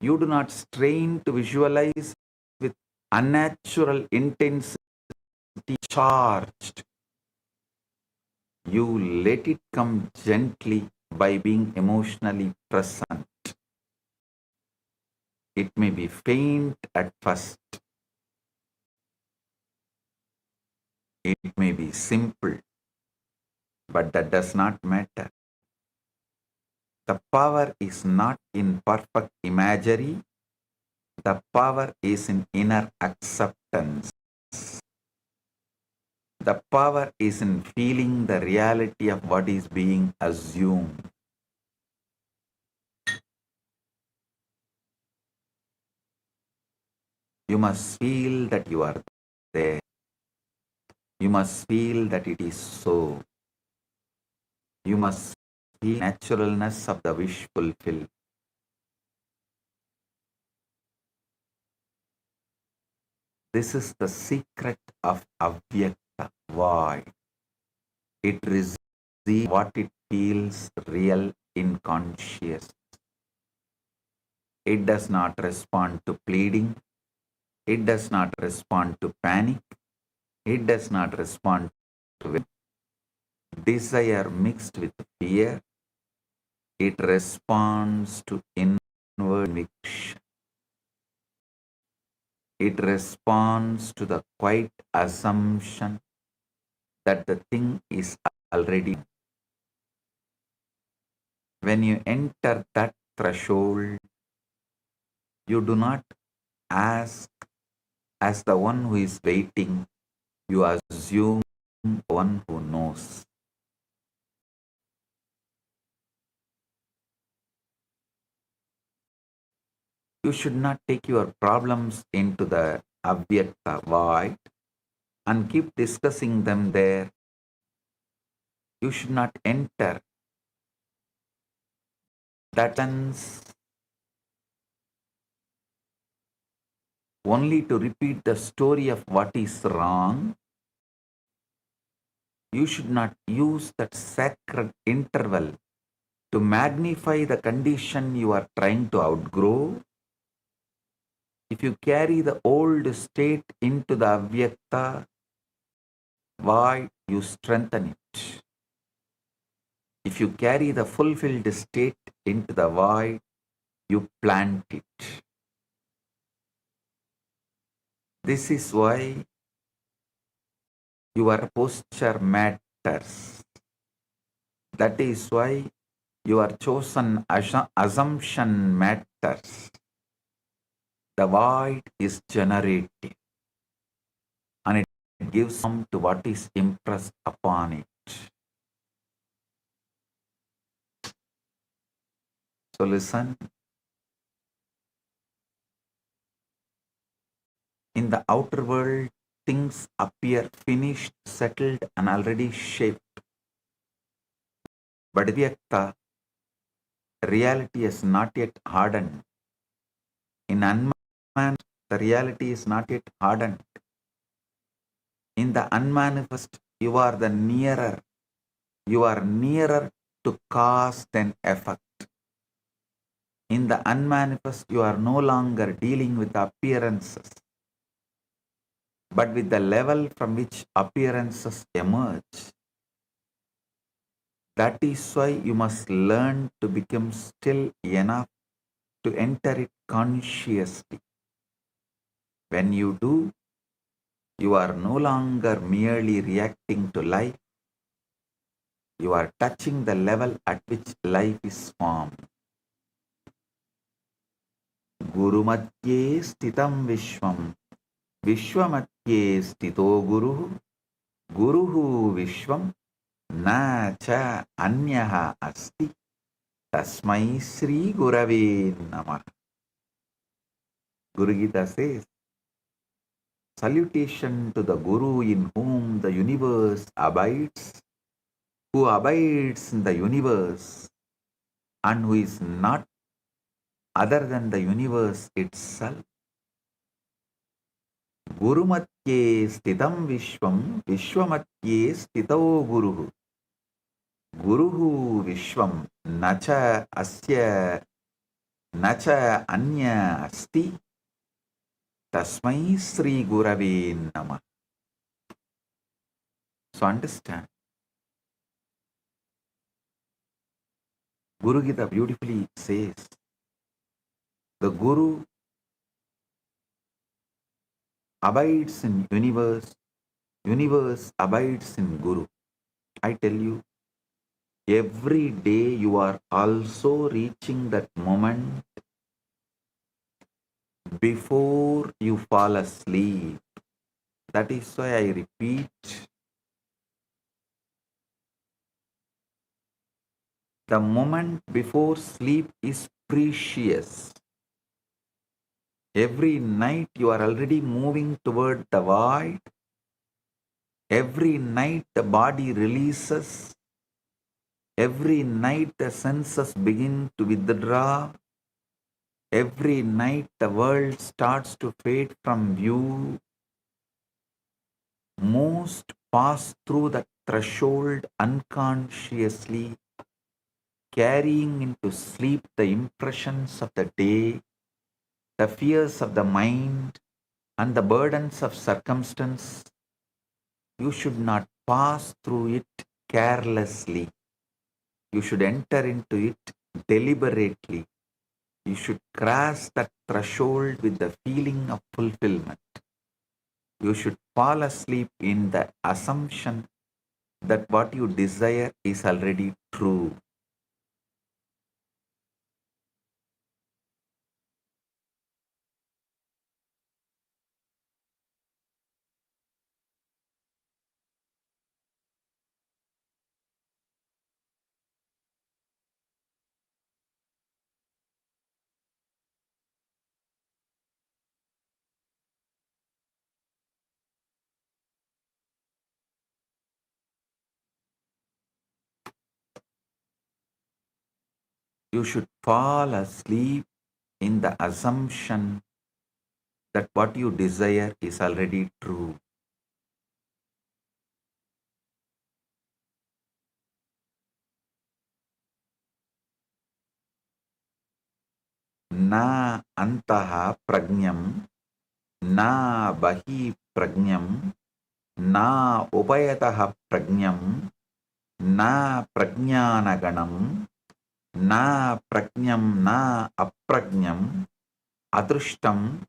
You do not strain to visualize with unnatural intensity charged. You let it come gently by being emotionally present. It may be faint at first. It may be simple, but that does not matter. The power is not in perfect imagery. The power is in inner acceptance. The power is in feeling the reality of what is being assumed. You must feel that you are there. You must feel that it is so. You must feel naturalness of the wish fulfilled. This is the secret of avyakta void. It receives what it feels real in conscious. It does not respond to pleading. It does not respond to panic. It does not respond to desire mixed with fear. It responds to inward conviction. It responds to the quiet assumption that the thing is already. When you enter that threshold, you do not ask as the one who is waiting, you assume one who knows. You should not take your problems into the avyakta void and keep discussing them there. You should not enter that sense only to repeat the story of what is wrong. You should not use that sacred interval to magnify the condition you are trying to outgrow. If you carry the old state into the avyakta void, you strengthen it. If you carry the fulfilled state into the void, you plant it. This is why your posture matters. That is why your chosen assumption matters. The void is generative and it gives form to what is impressed upon it. So listen. In the outer world, things appear finished, settled, and already shaped. But Vyakta, reality is not yet hardened. In unmanifest, the reality is not yet hardened. In the unmanifest, you are nearer to cause than effect. In the unmanifest, you are no longer dealing with appearances, but with the level from which appearances emerge. That is why you must learn to become still enough to enter it consciously. When you do, you are no longer merely reacting to life. You are touching the level at which life is formed. Guru Matye Stitam Vishwam Vishwamatye Stito Guruhu Guruhu Vishwam Na Cha Anyaha Asti Tasmai Sri Gurave Namah. Guru Gita says, salutation to the Guru in whom the universe abides, who abides in the universe and who is not other than the universe itself. Guru Matye Stitam Vishwam Vishwamatye Stito Guruhu Guruhu Vishwam Nacha Asya Nacha Anya Asti Tasmai Sri Gurave Namah. So understand, Guru Gita beautifully says, the Guru abides in universe, universe abides in Guru. I tell you, every day you are also reaching that moment before you fall asleep. That is why I repeat, the moment before sleep is precious. Every night you are already moving toward the void. Every night the body releases. Every night the senses begin to withdraw. Every night the world starts to fade from view. Most pass through the threshold unconsciously, carrying into sleep the impressions of the day, the fears of the mind, and the burdens of circumstance. You should not pass through it carelessly. You should enter into it deliberately. You should cross that threshold with the feeling of fulfillment. You should fall asleep in the assumption that what you desire is already true. you should fall asleep in the assumption that what you desire is already true. Na antaha prajnam, na bahi prajnam, na upayataha prajnam, na prajnanaganam, na prajnam na aprajnam, adrushtam,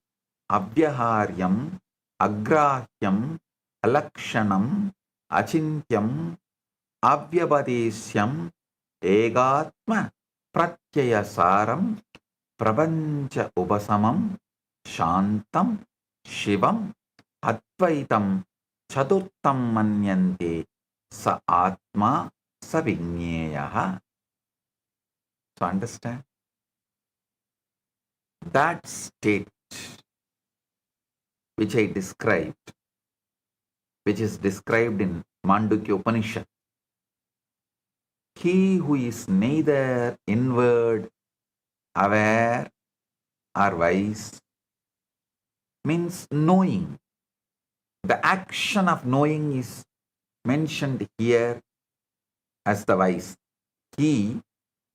abhyaharyam, agrahyam, alakshanam, achintyam, avyavadesyam, egatma, pratyayasaram, prapancha upasamam, shantam, shivam, advaitam, chaturtam manyante, sa atma, sa vigneyaha. So understand? That state which I described, which is described in Mandukya Upanishad, he who is neither inward, aware, or wise, means knowing. The action of knowing is mentioned here as the wise. He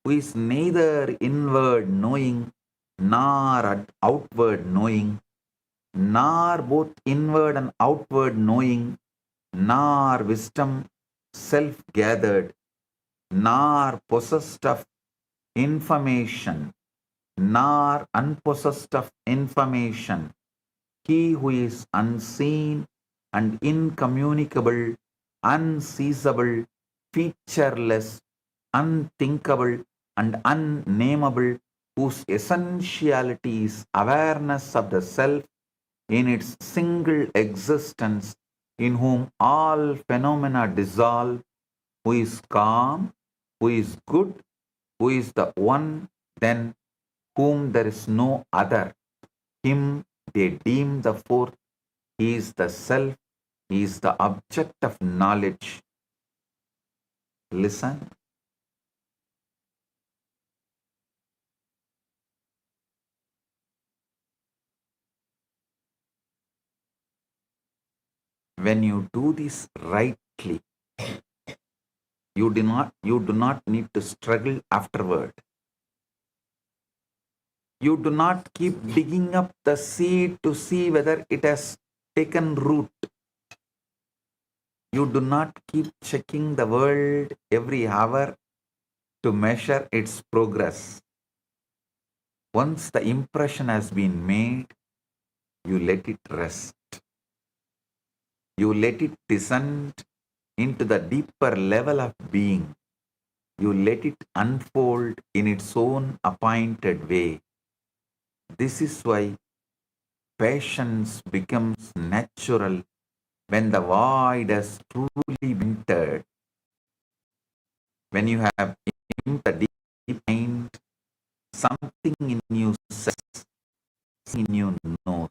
who is neither inward knowing nor outward knowing, nor both inward and outward knowing, nor wisdom self-gathered, nor possessed of information, nor unpossessed of information, he who is unseen and incommunicable, unseizable, featureless, unthinkable, and unnameable, whose essentiality is awareness of the self in its single existence, in whom all phenomena dissolve, who is calm, who is good, who is the one, then whom there is no other. Him they deem the fourth. He is the self. He is the object of knowledge. Listen. When you do this rightly, you do not need to struggle afterward. You do not keep digging up the seed to see whether it has taken root. You do not keep checking the world every hour to measure its progress. Once the impression has been made, you let it rest. You let it descend into the deeper level of being. You let it unfold in its own appointed way. This is why patience becomes natural when the void has truly been entered. When you have in the deep mind, something in you says, in you knows.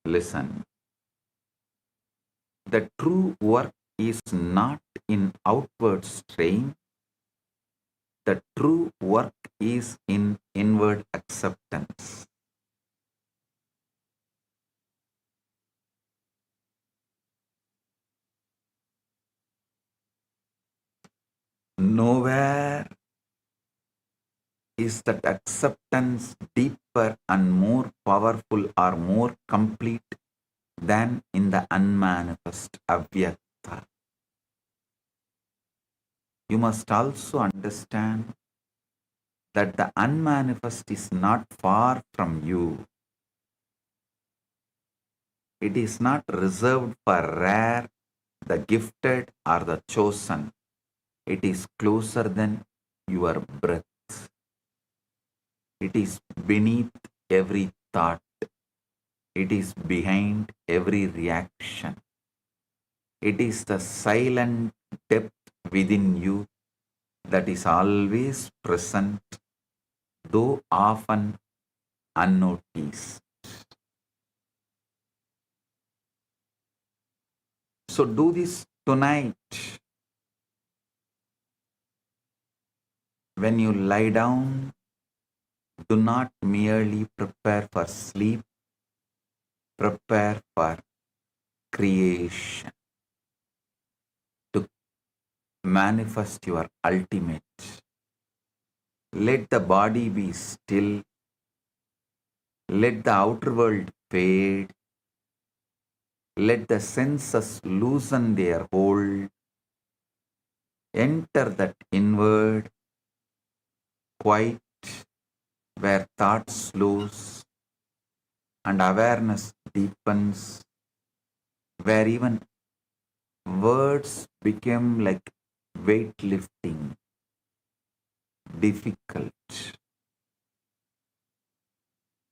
listen. The true work is not in outward strain. The true work is in inward acceptance. Nowhere is that acceptance deeper and more powerful or more complete than in the unmanifest avyakta. You must also understand that the unmanifest is not far from you. It is not reserved for rare, the gifted, or the chosen. It is closer than your breath. It is beneath every thought. It is behind every reaction. It is the silent depth within you that is always present, though often unnoticed. So do this tonight. When you lie down, do not merely prepare for sleep, prepare for creation, to manifest your ultimate. Let the body be still, let the outer world fade, let the senses loosen their hold, enter that inward, quiet, where thought slows and awareness deepens, where even words become like weightlifting, difficult.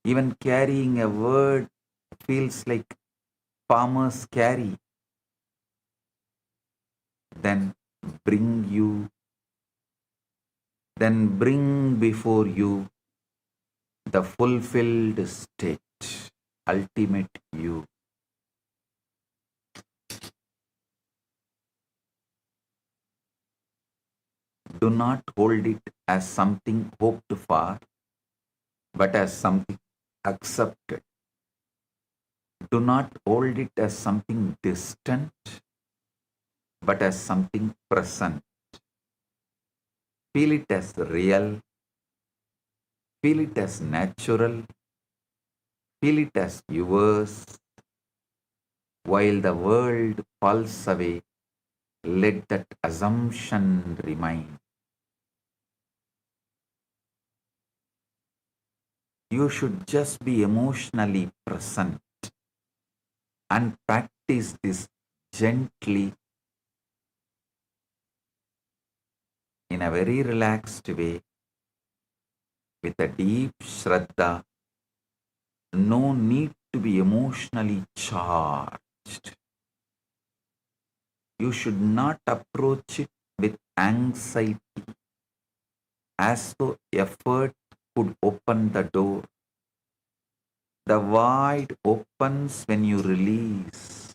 Even carrying a word feels like farmers carry. Then bring before you the fulfilled state, ultimate you. Do not hold it as something hoped for, but as something accepted. Do not hold it as something distant, but as something present. Feel it as real, feel it as natural, feel it as yours. While the world falls away, let that assumption remain. You should just be emotionally present and practice this gently in a very relaxed way with a deep shraddha. No need to be emotionally charged. You should not approach it with anxiety as though effort could open the door. The void opens when you release,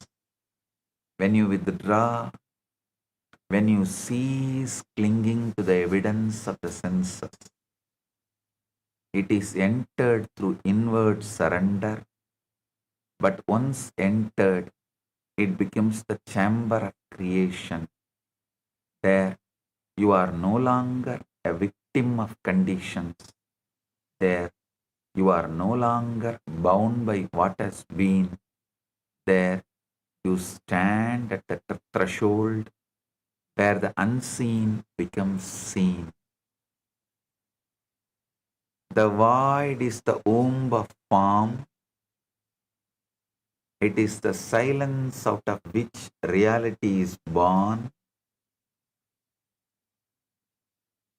when you withdraw, when you cease clinging to the evidence of the senses. It is entered through inward surrender, but once entered, it becomes the chamber of creation. There, you are no longer a victim of conditions. There, you are no longer bound by what has been. There, you stand at the threshold where the unseen becomes seen. The void is the womb of form. It is the silence out of which reality is born.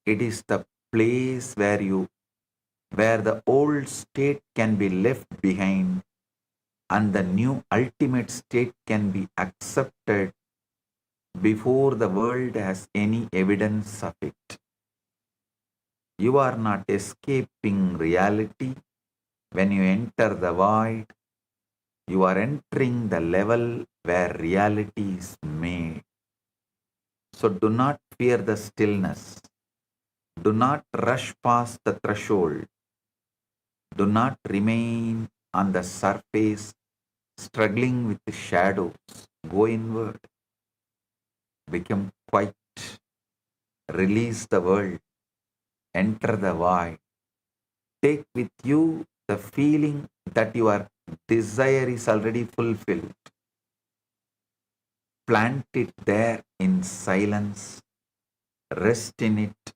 It is the place where the old state can be left behind and the new ultimate state can be accepted before the world has any evidence of it. You are not escaping reality when you enter the void. You are entering the level where reality is made. So do not fear the stillness. Do not rush past the threshold. Do not remain on the surface struggling with the shadows. Go inward. Become quiet. Release the world. Enter the void. Take with you the feeling that your desire is already fulfilled. Plant it there in silence. Rest in it.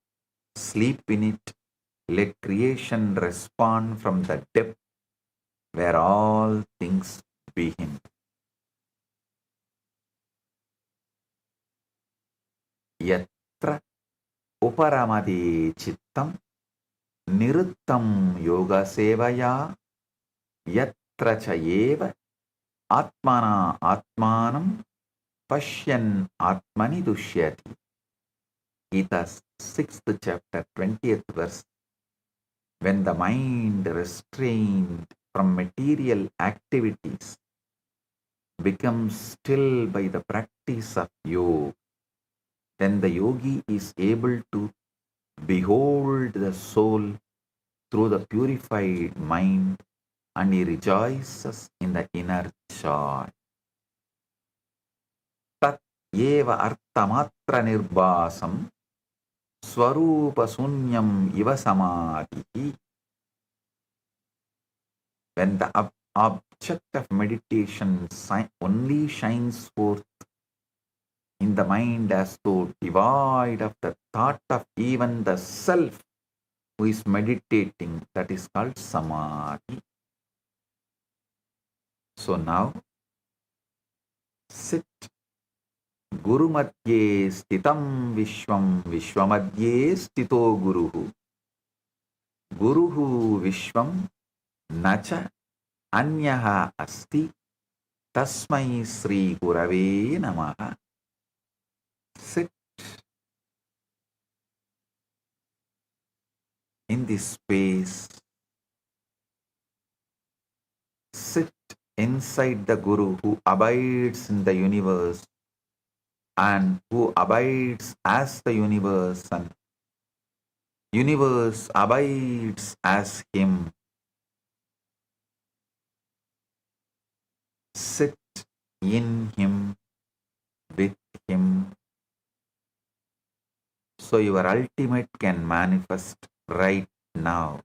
Sleep in it. Let creation respond from the depth where all things begin. Yatra uparamade chittam niruttam yoga sevaya yatra chayeva atmana atmanam pashyan atmani dushyati. Gita's 6th chapter, 20th verse. When the mind restrained from material activities becomes still by the practice of yoga, then the yogi is able to behold the soul through the purified mind and he rejoices in the inner joy. Tat eva artamatra nirbasam swarupa sunyam iva samadhi. When the object of meditation only shines forth in the mind as though devoid of the thought of even the self who is meditating, that is called samadhi. So now sit. Guru madhye stitam vishwam vishwamadhye stito guruhu. Guruhu vishwam nacha anyaha asti tasmai sri gurave namaha. Sit in this space. Sit inside the Guru who abides in the universe and who abides as the universe, and universe abides as him. Sit in him, with him, so your ultimate can manifest right now.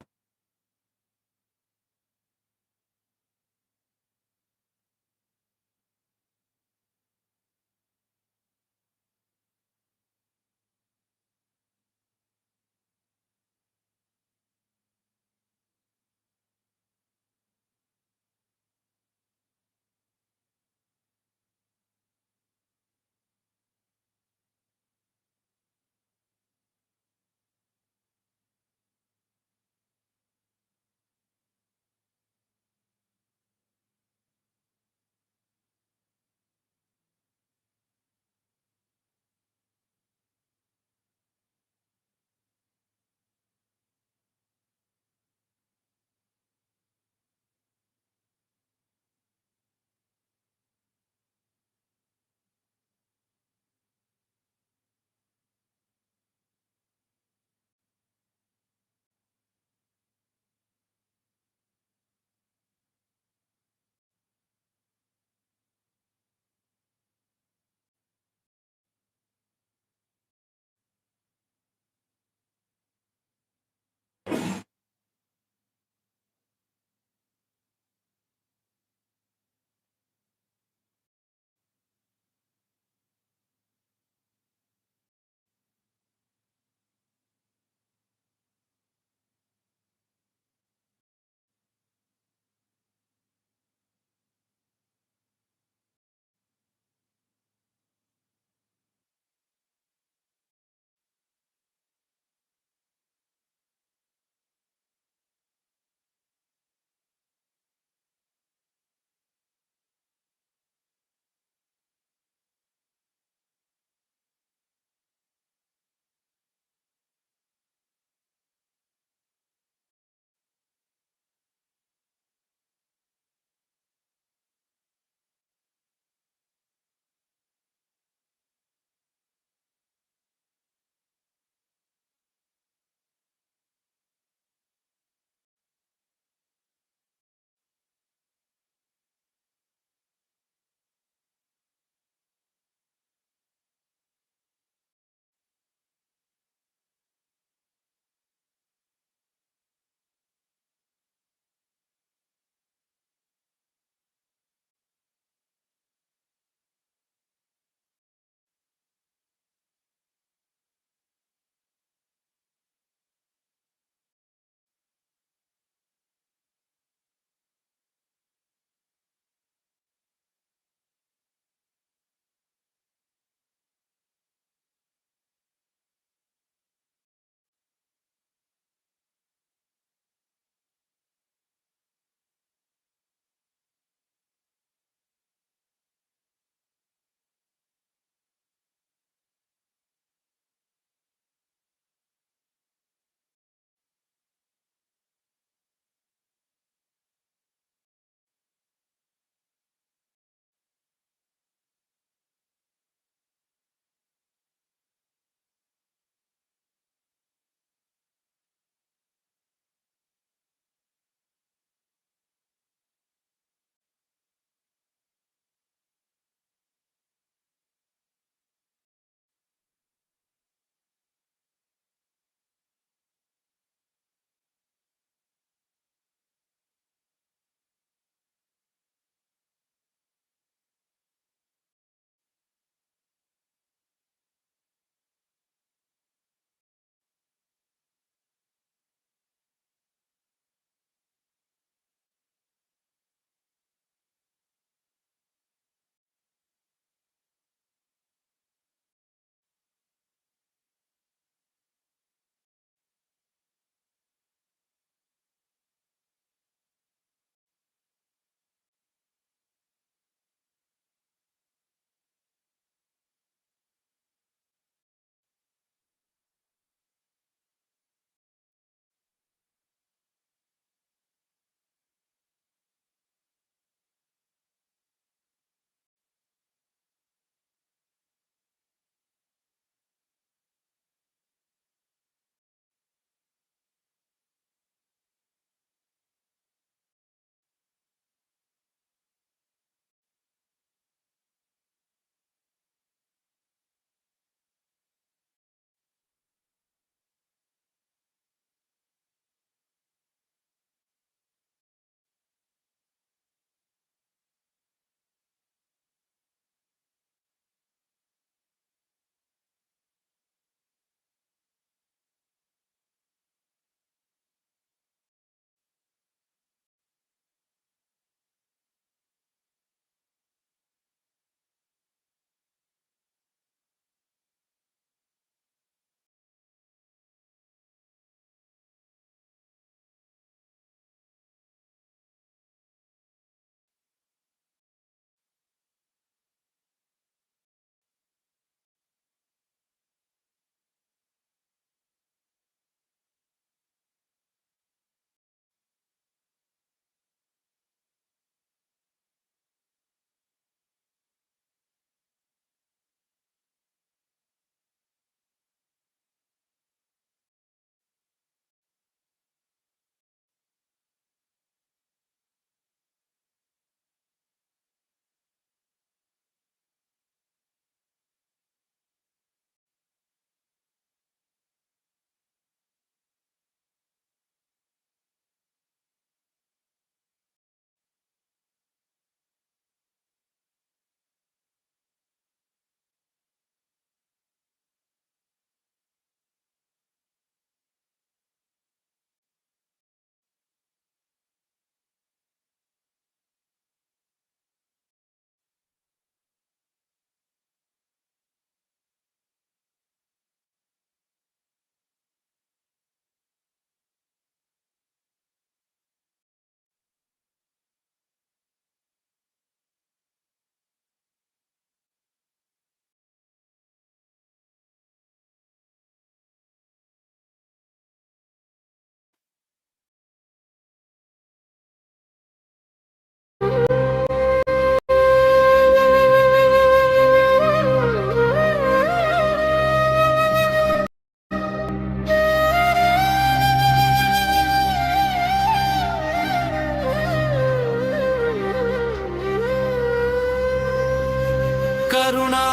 കരുണാർണമായി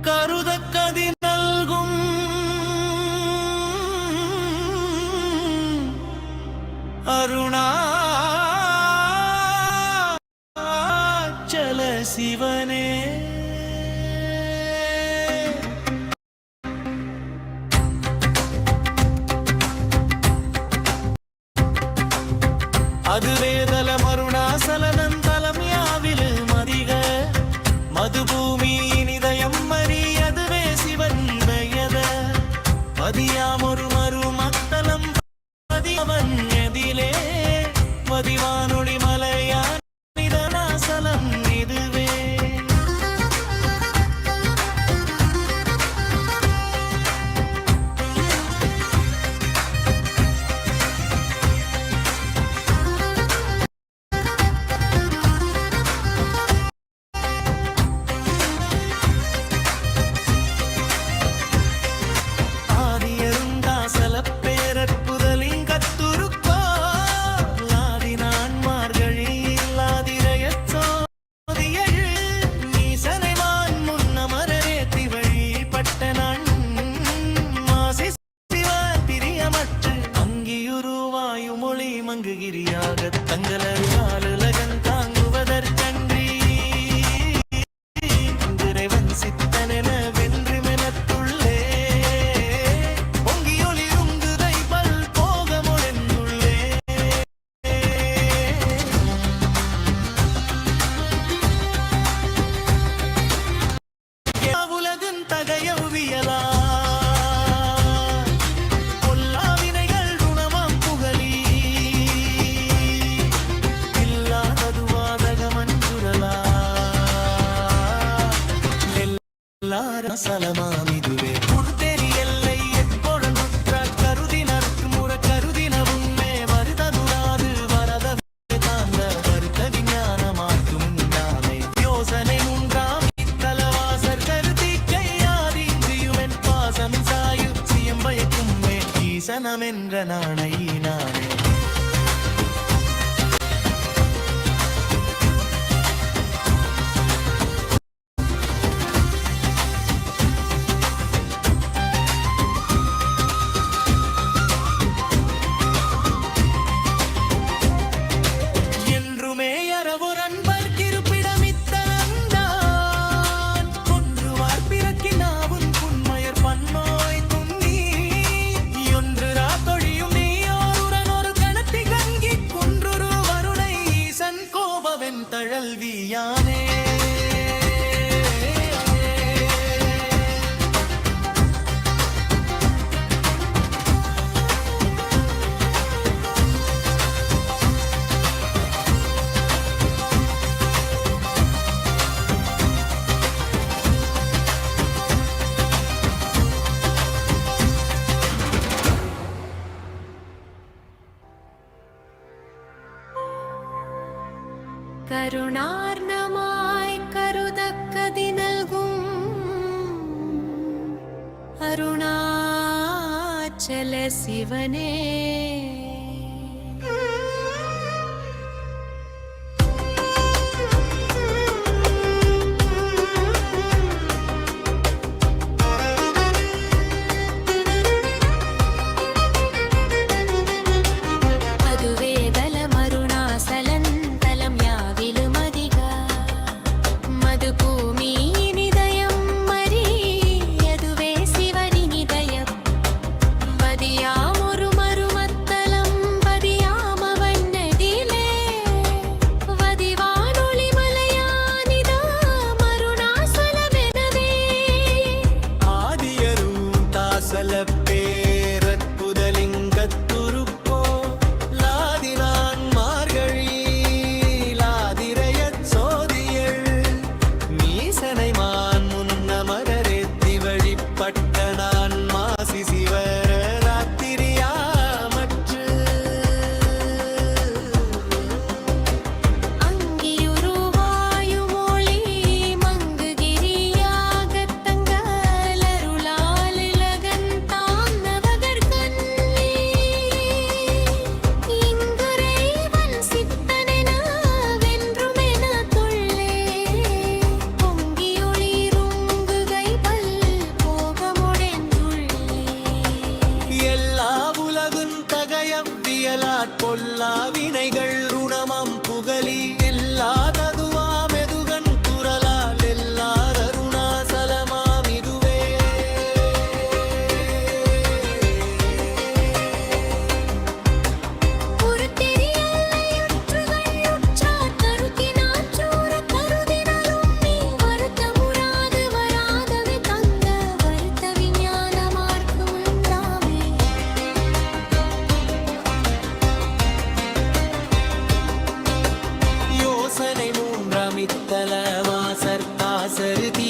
കരുതക്കതി നൽകും അരുണാചല ശിവനേ அதுவேதலம் அருணாசலனம் தலம் யாவிலும் அதிக மதுபூமி இனிதயம் மறியதுவே சிவன் பெயத பதியாமொரு மருமத்தலம் பதியவன் எதிலே பதிவானொளி மலையா நிதனாசலம் இதுவே சலமாமிதுவே புடுத்தேரி எல்லை எப்பொழுதுற்ற கருதினருக்கு முற கருதினவுமே வருததுராது வரதவே தாந்த வருத்த விஞ்ஞானமாக்கும் நாமே யோசனை உண்டாம் இத்தலவாசர் கருதி கையாதீந்தியுமென் பாசம் சாயு சியம்பயக்கும் மேல் ஈசனமென்ற நாணை நானே தழல்வியானே കരുണാർണമായി കരുതക്കതി നൽകും അരുണാചല ശിവനേ பதியாமொரு மருமத்தலம்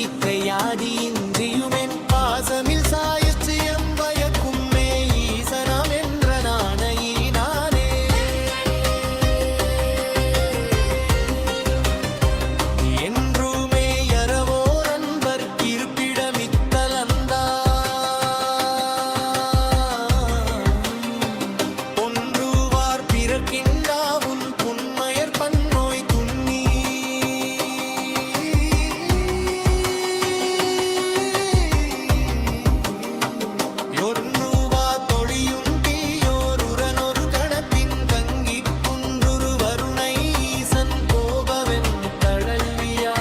ஈக்கையாடி இன்றியுமென் பாசமில் சாயற்று எம்பயக்கும்மே ஈசனம் என்ற நானே என்றுமே யரவோ நண்பர் இருப்பிடமித்தலந்தா ஒன்றுவார் பிறர்க்கின்றாவும் புன்மயர் பன்னோய் துண்ணி ஒன்றுவா தொழியும் தீயோர் உரனொரு கணப்பின் தங்கிக் குன்றுரு வருணை ஈசன் கோபவென் தழல்வியாவே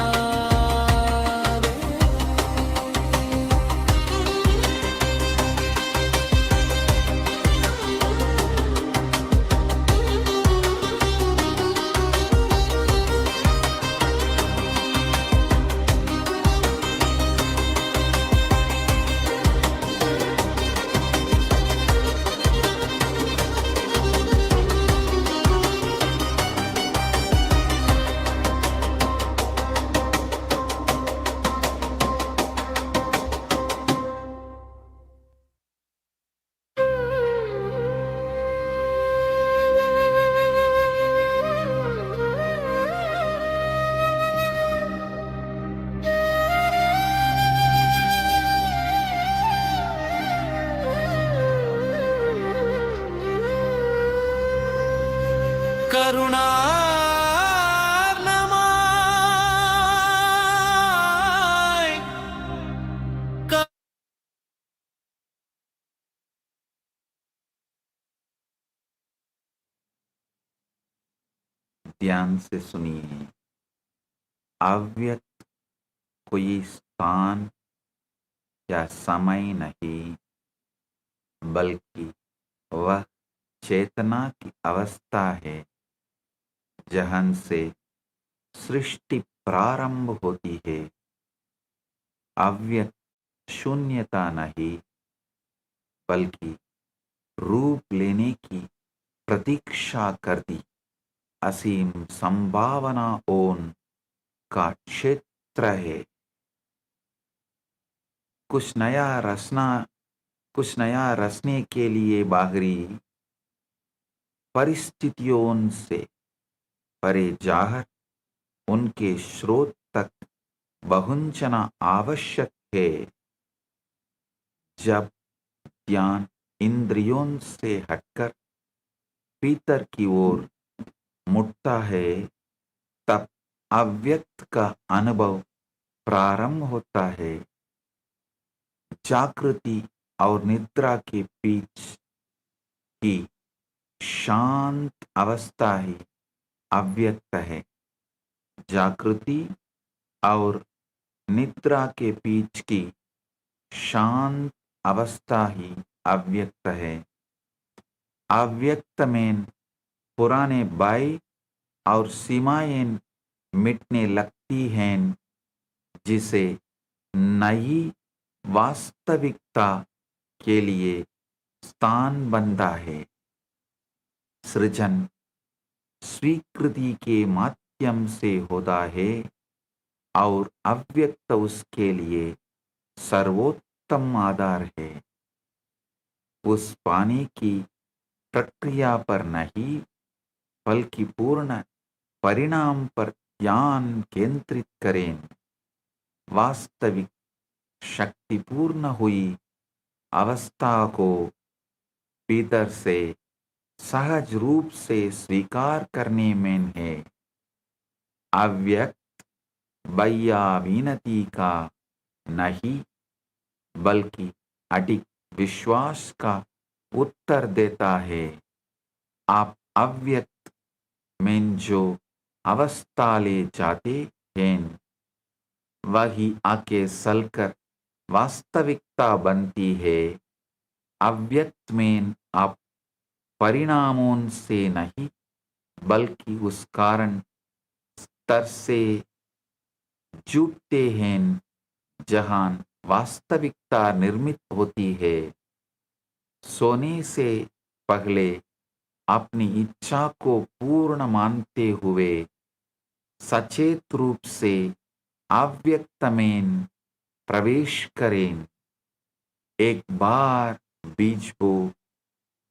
கருணார்ணமாய் ध्यान से सुनिए। अव्यक्त कोई स्थान या समय नहीं, बल्कि वह चेतना की अवस्था है जहाँ से सृष्टि प्रारंभ होती है। अव्यक्त शून्यता नहीं, बल्कि रूप लेने की प्रतीक्षा करती असीम संभावना ओन का क्षेत्र है। कुछ नया रचने के लिए बाहरी परिस्थितियों से परे जाकर उनके स्रोत तक पहुंचना आवश्यक है। जब ध्यान इंद्रियों से हटकर भीतर की ओर मुड़ता है, तब अव्यक्त का अनुभव प्रारंभ होता है। जागृति और निद्रा के बीच की शांत अवस्था ही अव्यक्त है। जागृति और निद्रा के बीच की शांत अवस्था ही अव्यक्त है। अव्यक्त में पुराने भय और सीमाएं मिटने लगती हैं, जिसे नई वास्तविकता के लिए स्थान बनता है। सृजन स्वीकृति के माध्यम से होता है और अव्यक्त उसके लिए सर्वोत्तम आधार है। उस पाने की प्रक्रिया पर नहीं, बल्कि पूर्ण परिणाम पर ध्यान केंद्रित करें। वास्तविक शक्तिपूर्ण हुई अवस्था को भीतर से सहज रूप से स्वीकार करने में है। अव्यक्त भैया विनती का नहीं, बल्कि अडिग विश्वास का उत्तर देता है। आप अव्यक्त में जो अवस्था ले जाते हैं, वही आके सलकर वास्तविकता बनती है। अव्यक्त में आप परिणामों से नहीं, बल्कि उस कारण स्तर से जुटते हैं जहां वास्तविकता निर्मित होती है। सोने से पहले अपनी इच्छा को पूर्ण मानते हुए सचेत रूप से अव्यक्त में प्रवेश करें। एक बार बीज बो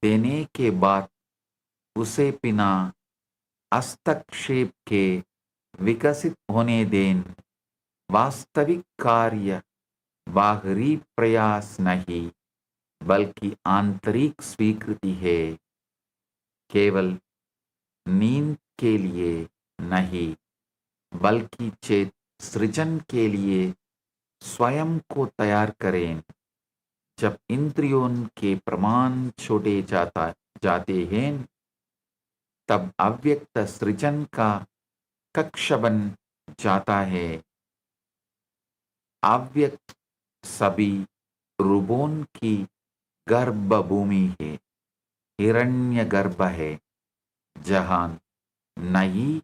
देने के बाद उसे बिना हस्तक्षेप के विकसित होने दें। वास्तविक कार्य बाहरी प्रयास नहीं बल्कि आंतरिक स्वीकृति है। केवल नींद के लिए नहीं बल्कि चेत सृजन के लिए स्वयं को तैयार करें। जब इंद्रियों के प्रमाण छोटे जाते हैं तब अव्यक्त सृजन का कक्ष बन जाता है। अव्यक्त सभी रूपों की गर्भ भूमि है, हिरण्य गर्भ है, जहां नई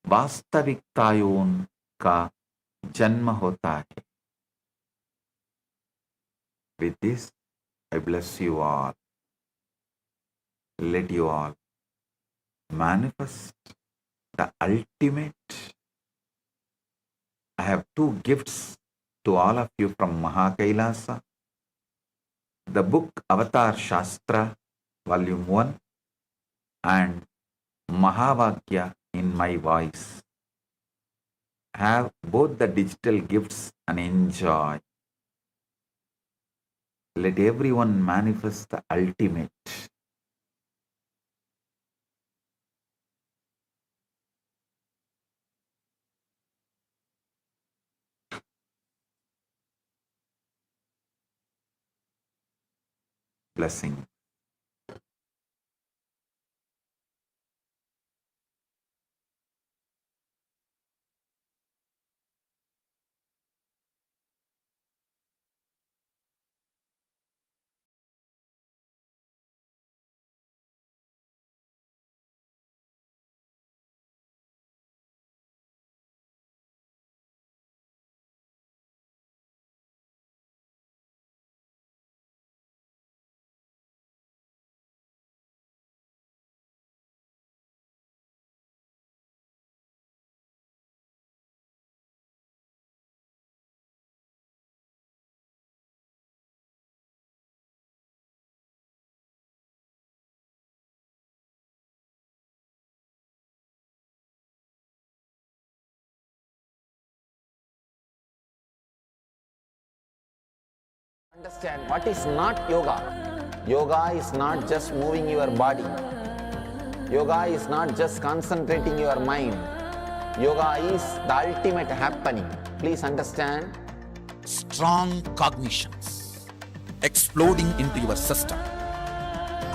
वास्तविकताओं का जन्म होता है। With this, I bless you all. Let you all manifest the ultimate. I have two gifts to all of you from Kailasa. The book Avatar Shastra, Volume 1, and Mahavakya in my voice. Have both the digital gifts and enjoy. Let everyone manifest the ultimate. Blessing. Understand what is not yoga. Yoga is not just moving your body. Yoga is not just concentrating your mind. Yoga is the ultimate happening. Please understand. Strong cognitions exploding into your system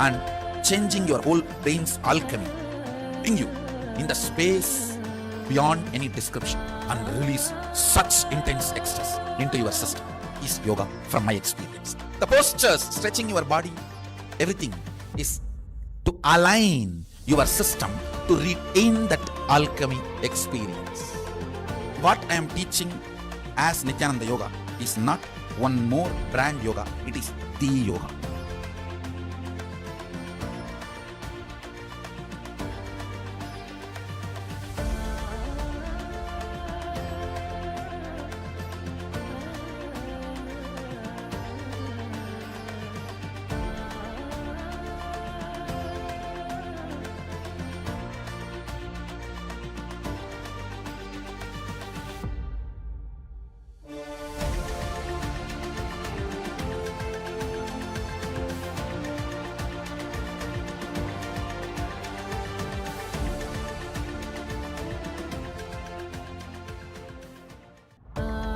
and changing your whole brain's alchemy, bring you in the space beyond any description and release such intense ecstasy into your system is yoga from my experience. The postures, stretching your body, everything is to align your system to retain that alchemy experience. What I am teaching as Nithyananda Yoga is not one more brand yoga, it is the yoga.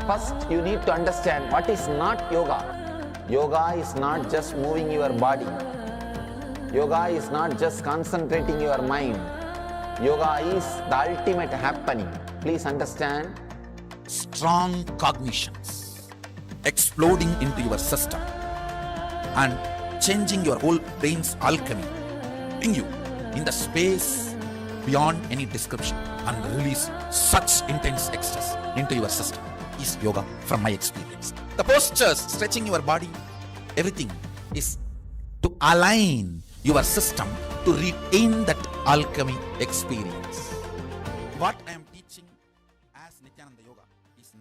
First, you need to understand what is not yoga. Yoga is not just moving your body. Yoga is not just concentrating your mind. Yoga is the ultimate happening. Please understand. Strong cognitions exploding into your system and changing your whole brain's alchemy, bring you in the space beyond any description and release such intense ecstasy into your system is yoga from my experience. The postures, stretching your body, everything is to align your system to retain that alchemy experience. What I am teaching as Nithyananda Yoga is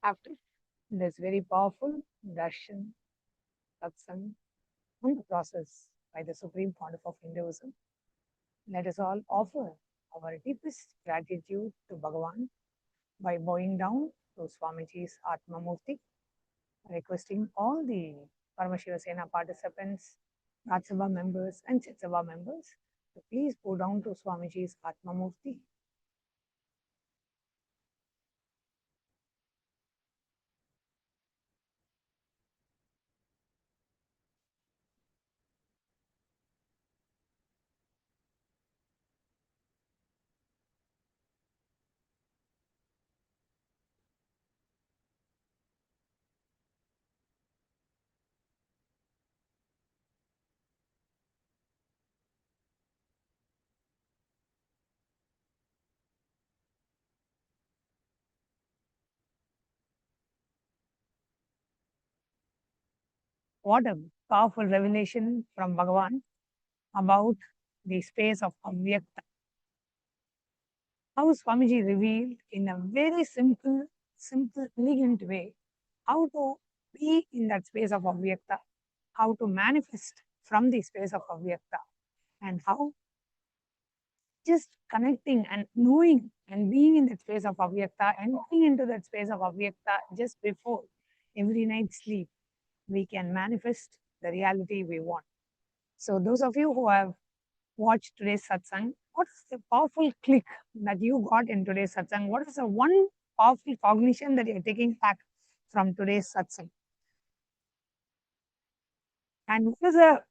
after this very powerful darshan, satsang, and the process by the Supreme Pontiff of Hinduism, let us all offer our deepest gratitude to Bhagavan by bowing down to Swamiji's Atma Murti, requesting all the Paramashiva Sena participants, Rajya Sabha members, and Chit Sabha members to please bow down to Swamiji's Atma Murti. What a powerful revelation from Bhagavan about the space of Avyakta. How Swamiji revealed in a very simple, elegant way how to be in that space of Avyakta, how to manifest from the space of Avyakta, and how just connecting and knowing and being in that space of Avyakta and going into that space of Avyakta just before every night's sleep, we can manifest the reality we want. So, those of you who have watched today's satsang, what is the powerful click that you got in today's satsang? What is the one powerful cognition that you're taking back from today's satsang? And what is the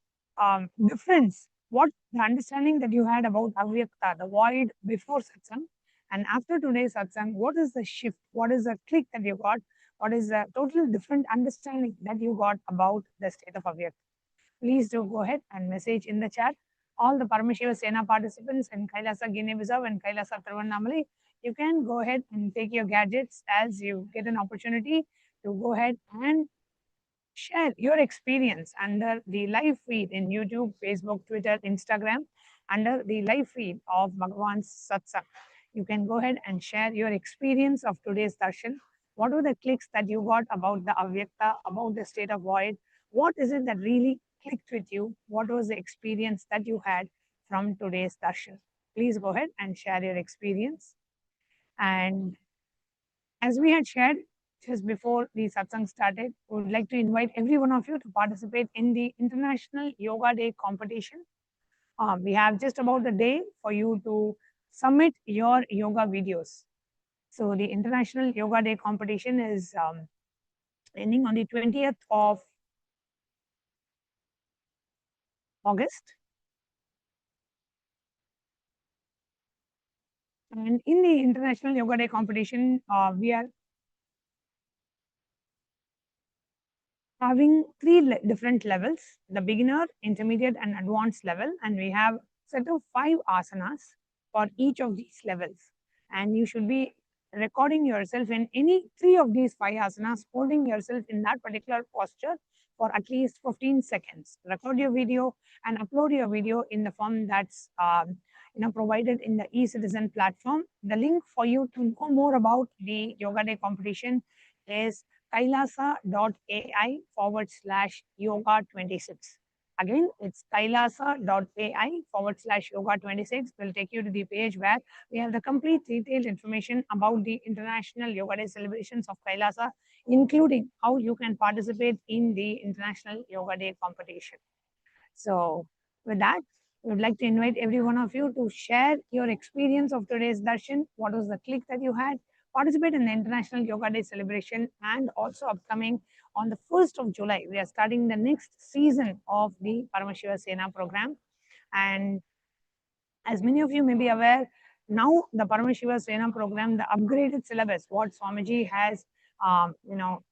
difference? What the understanding that you had about Avyakta, the void before satsang, and after today's satsang, what is the shift? What is the click that you got? What is the total different understanding that you got about the state of Avyakta? Please do go ahead and message in the chat. All the Paramashiva Sena participants in Kailasa, Guinea-Bissau and Kailasa, Tiruvannamalai, you can go ahead and take your gadgets as you get an opportunity to go ahead and share your experience under the live feed in YouTube, Facebook, Twitter, Instagram, under the live feed of Bhagavan's Satsang. You can go ahead and share your experience of today's darshan. What were the clicks that you got about the Avyakta, about the state of void? What is it that really clicked with you? What was the experience that you had from today's darshan? Please go ahead and share your experience. And as we had shared just before the satsang started, we would like to invite every one of you to participate in the International Yoga Day competition. We have just about the day for you to submit your yoga videos. So the International Yoga Day competition is ending on the 20th of August. And in the International Yoga Day competition, we are having three different levels, the beginner, intermediate, and advanced level. And we have set of 5 asanas for each of these levels. And you should be recording yourself in any 3 of these 5 asanas, holding yourself in that particular posture for at least 15 seconds. Record your video and upload your video in the form that's provided in the eCitizen platform. The link for you to know more about the Yoga Day competition is kailasa.ai/yoga26. Again, it's kailasa.ai/yoga26 will take you to the page where we have the complete detailed information about the International Yoga Day celebrations of Kailasa, including how you can participate in the International Yoga Day competition. So with that, we would like to invite every one of you to share your experience of today's darshan. What was the click that you had? Participate in the International Yoga Day celebration, and also upcoming on the 1st of July, we are starting the next season of the Paramashiva Sena program. And as many of you may be aware, now the Paramashiva Sena program, the upgraded syllabus, what Swamiji has, upgraded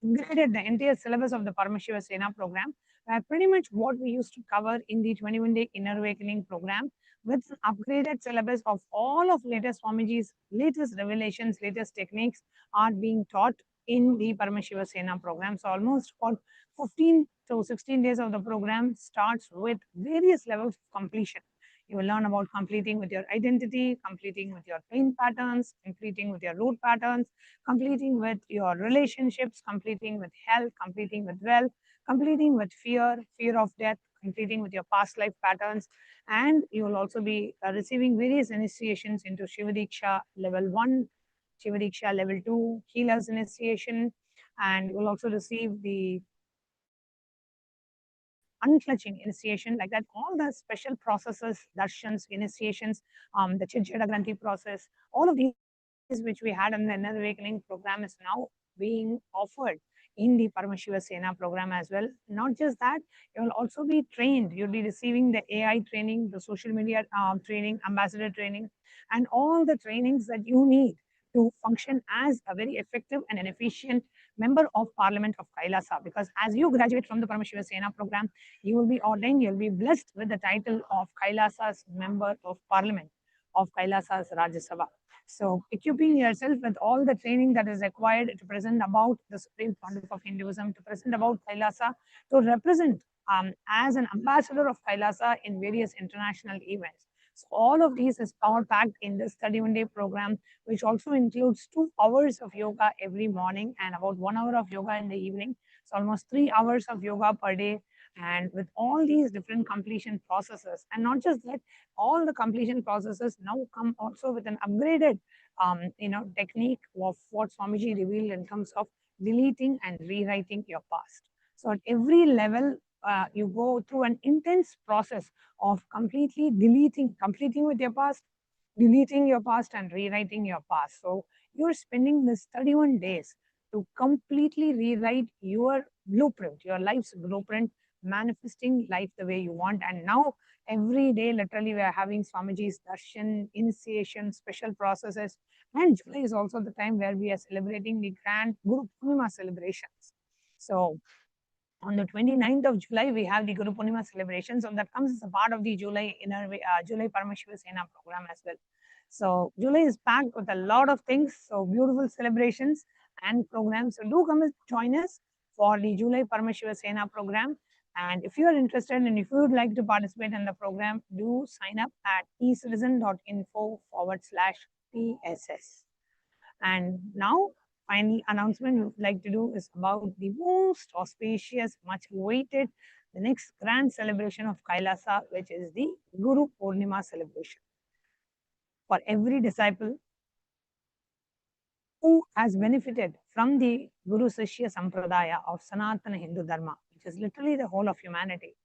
the entire syllabus of the Paramashiva Sena program, where pretty much what we used to cover in the 21-day Inner Awakening program, with an upgraded syllabus of all of latest Swamiji's latest revelations, latest techniques are being taught in the Paramashiva Sena program. So almost about 15 to 16 days of the program starts with various levels of completion. You will learn about completing with your identity, completing with your pain patterns, completing with your root patterns, completing with your relationships, completing with health, completing with wealth, completing with fear, fear of death, completing with your past life patterns. And you will also be receiving various initiations into Shivadiksha level 1, Shivadiksha level 2, Healer's initiation, and you will also receive the unclutching initiation, like that, all the special processes, darshans, initiations, the Chicheda Granthi process, all of these which we had in the Inner Awakening program is now being offered in the Paramashiva Sena program as well. Not just that, you will also be trained. You'll be receiving the AI training, the social media training, ambassador training, and all the trainings that you need to function as a very effective and an efficient member of Parliament of Kailasa. Because as you graduate from the Paramashiva Sena program, you will be ordained, you'll be blessed with the title of Kailasa's Member of Parliament of Kailasa's Rajya Sabha. So equipping yourself with all the training that is required to present about the Supreme Pontiff of Hinduism, to present about Kailasa, to represent as an ambassador of Kailasa in various international events. So all of these is power packed in the study one day program, which also includes 2 hours of yoga every morning and about 1 hour of yoga in the evening. So almost 3 hours of yoga per day. And with all these different completion processes, and not just that, all the completion processes now come also with an upgraded technique of what Swamiji revealed in terms of deleting and rewriting your past. So at every level, you go through an intense process of completely completing with your past, deleting your past and rewriting your past. So you're spending this 31 days to completely rewrite your blueprint, your life's blueprint, manifesting life the way you want. And now every day, literally, we are having Swamiji's darshan, initiation, special processes. And July is also the time where we are celebrating the grand Guru Purnima celebrations. So on the 29th of July, we have the Guru Purnima celebration. So that comes as a part of the July July Paramashiva Sena program as well. So July is packed with a lot of things. So beautiful celebrations and programs. So do come and join us for the July Paramashiva Sena program. And if you are interested and if you would like to participate in the program, do sign up at ecitizen.info/PSS. And now, final announcement we would like to do is about the most auspicious, much awaited, the next grand celebration of Kailasa, which is the Guru Purnima celebration. For every disciple who has benefited from the Guru Sishya Sampradaya of Sanatana Hindu Dharma, which is literally the whole of humanity.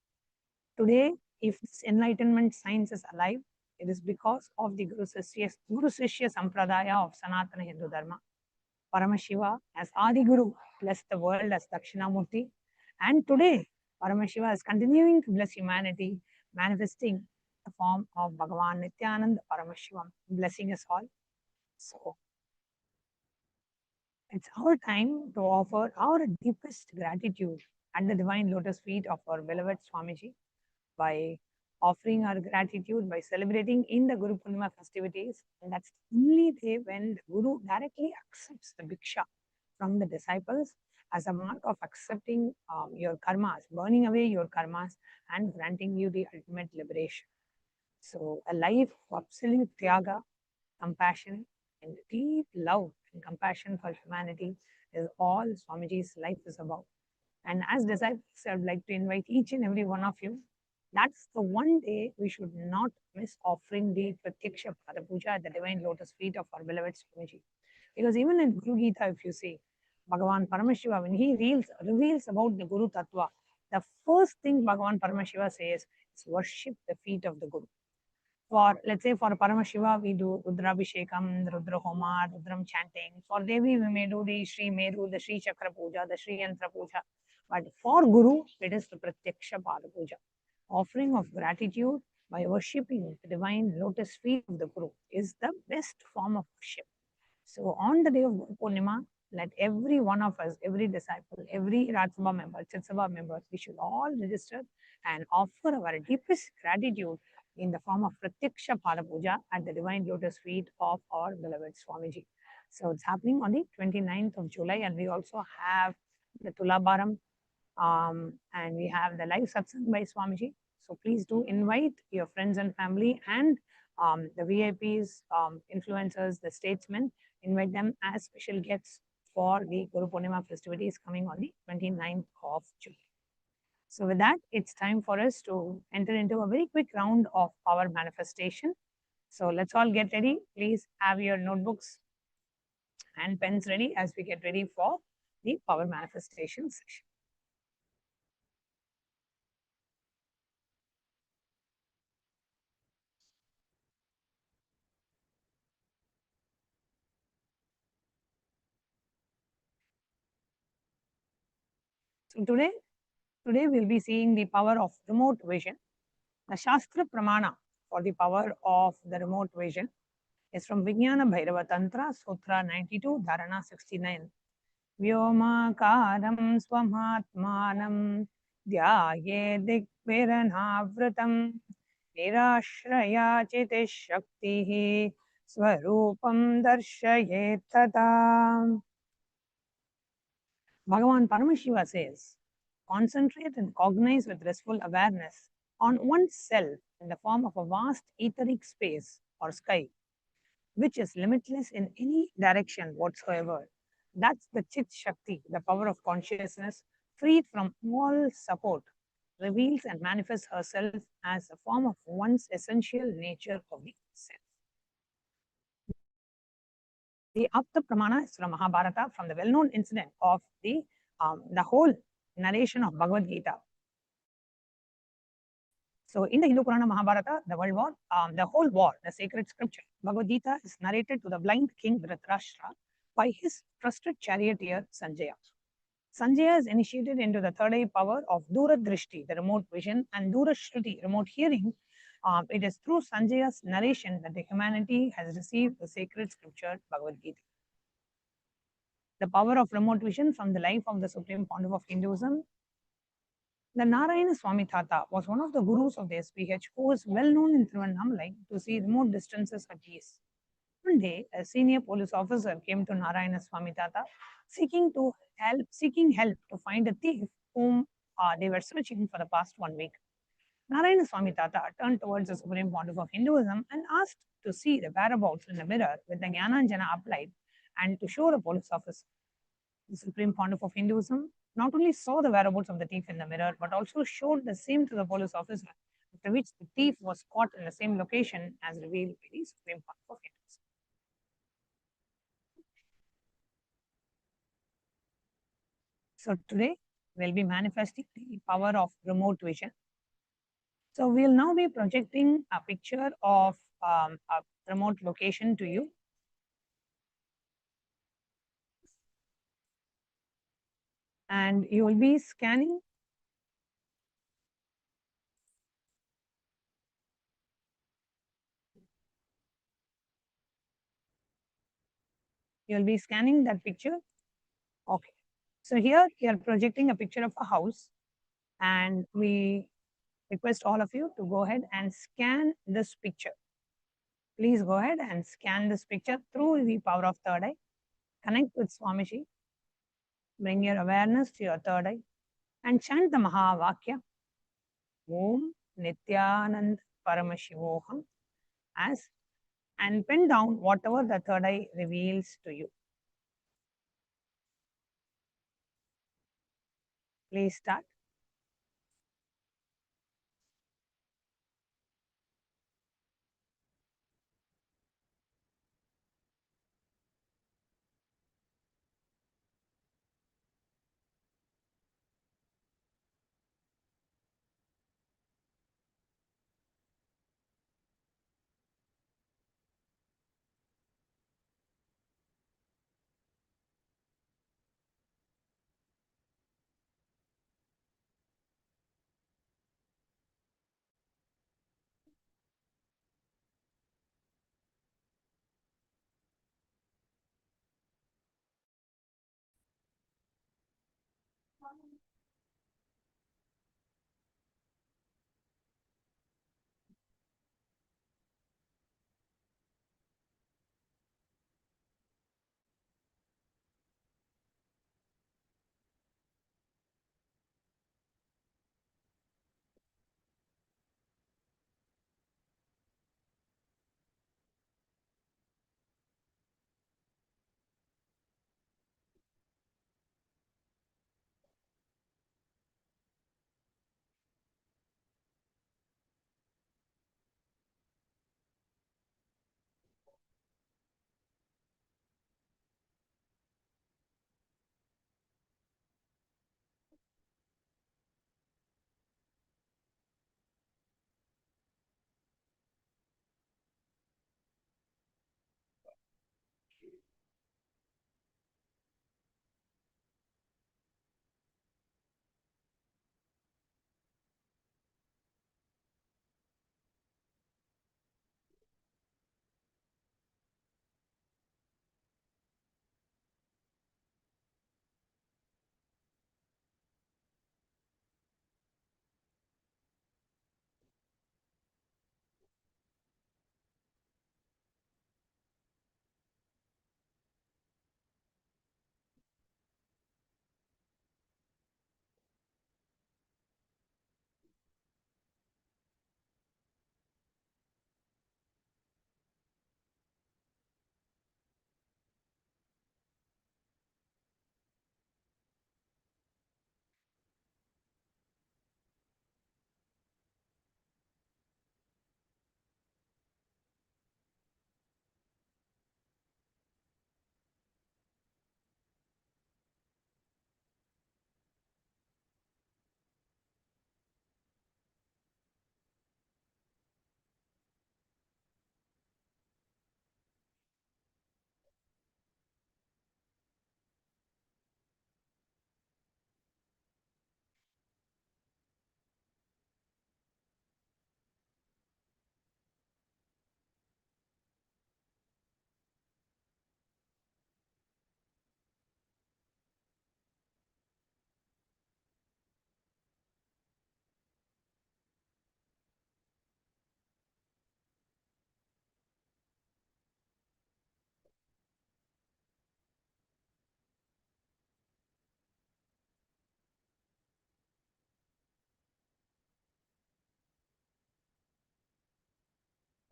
Today, if this enlightenment science is alive, it is because of the Guru Sishya Sampradaya of Sanatana Hindu Dharma. Paramashiva as Adi Guru blessed the world as Dakshinamurti. And today, Paramashiva is continuing to bless humanity, manifesting the form of Bhagavan Nithyananda Paramashivam, blessing us all. So, it's our time to offer our deepest gratitude at the divine lotus feet of our beloved Swamiji by offering our gratitude by celebrating in the Guru Purnima festivities. And that's the only day when the Guru directly accepts the Bhiksha from the disciples as a mark of accepting your karmas, burning away your karmas and granting you the ultimate liberation. So a life of absolute tyaga, compassion, and deep love and compassion for humanity is all Swamiji's life is about. And as disciples, I would like to invite each and every one of you. That's the one day we should not miss offering the Pratyaksha Pada Puja at the divine lotus feet of our beloved Swamiji. Because even in Guru Gita, if you see, Bhagavan Paramashiva, when he reveals about the Guru Tattva, the first thing Bhagavan Paramashiva says is worship the feet of the Guru. For, let's say, for Paramashiva, we do Rudrabhishekam, Rudra Homa, Rudram chanting. For Devi, we may do the Sri Meru, the Sri Chakra Puja, the Sri Yantra Puja. But for Guru, it is the Pratyaksha Pada Puja. Offering of gratitude by worshipping the divine lotus feet of the Guru is the best form of worship. So on the day of Guru Purnima, let every one of us, every disciple, every Rajya Sabha member, Chitta Sabha member, we should all register and offer our deepest gratitude in the form of Pratyaksha Pada Puja at the divine lotus feet of our beloved Swamiji. So it's happening on the 29th of July, and we also have the Tulabharam and we have the live satsang by Swamiji. So So please do invite your friends and family and the VIPs, influencers, the statesmen, invite them as special guests for the Guru Purnima festivities coming on the 29th of July. So with that, it's time for us to enter into a very quick round of power manifestation. So let's all get ready. Please have your notebooks and pens ready as we get ready for the power manifestation session. So today we'll be seeing the power of remote vision. The Shastra Pramana for the power of the remote vision is from Vijnana Bhairava Tantra, Sutra 92, Dharana 69. Vyomakaram swamatmanam dhyaye dikviranavratam nirashraya chitish shaktihi swarupam darshayet tata. Bhagavan Paramashiva says, concentrate and cognize with restful awareness on oneself in the form of a vast etheric space or sky, which is limitless in any direction whatsoever. That's the Chit Shakti, the power of consciousness, freed from all support, reveals and manifests herself as a form of one's essential nature of the self. The Apta Pramana is from Mahabharata, from the well-known incident of the whole narration of Bhagavad Gita. So in the Hindu Purana Mahabharata, the world war, the whole war, the sacred scripture, Bhagavad Gita is narrated to the blind king Dhritarashtra by his trusted charioteer Sanjaya. Sanjaya is initiated into the third eye power of Duradrishti, the remote vision, and Durashruti, remote hearing. It is through Sanjaya's narration that the humanity has received the sacred scripture Bhagavad Gita. The power of remote vision from the life of the Supreme Pontiff of Hinduism. The Narayana Swami Tata was one of the gurus of the SPH who was well known in Tiruvannamalai to see remote distances at ease. One day, a senior police officer came to Narayana Swami Tata seeking help to find a thief whom they were searching for the past 1 week. Narayana Swami Tata turned towards the Supreme Pontiff of Hinduism and asked to see the whereabouts in the mirror with the Jnananjana applied and to show the police officer. The Supreme Pontiff of Hinduism not only saw the whereabouts of the thief in the mirror, but also showed the same to the police officer, after which the thief was caught in the same location as revealed by the Supreme Pontiff of Hinduism. So today, we'll be manifesting the power of remote vision. So we'll now be projecting a picture of a remote location to you. And you will be scanning that picture. Okay. So here we are projecting a picture of a house, and we request all of you to go ahead and scan this picture. Please go ahead and scan this picture through the power of third eye. Connect with Swamiji. Bring your awareness to your third eye and chant the Mahavakya. Om Nithyananda Paramashivoham and pen down whatever the third eye reveals to you. Please start.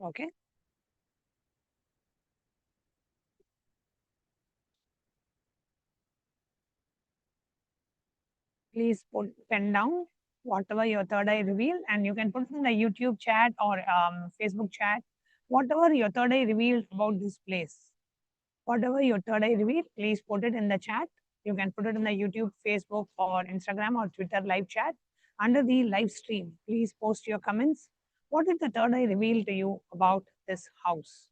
Okay. Please put pen down whatever your third eye revealed, and you can put it in the YouTube chat or Facebook chat, whatever your third eye revealed about this place. Whatever your third eye revealed, please put it in the chat. You can put it in the YouTube, Facebook, or Instagram or Twitter live chat. Under the live stream, please post your comments. What did the third eye reveal to you about this house?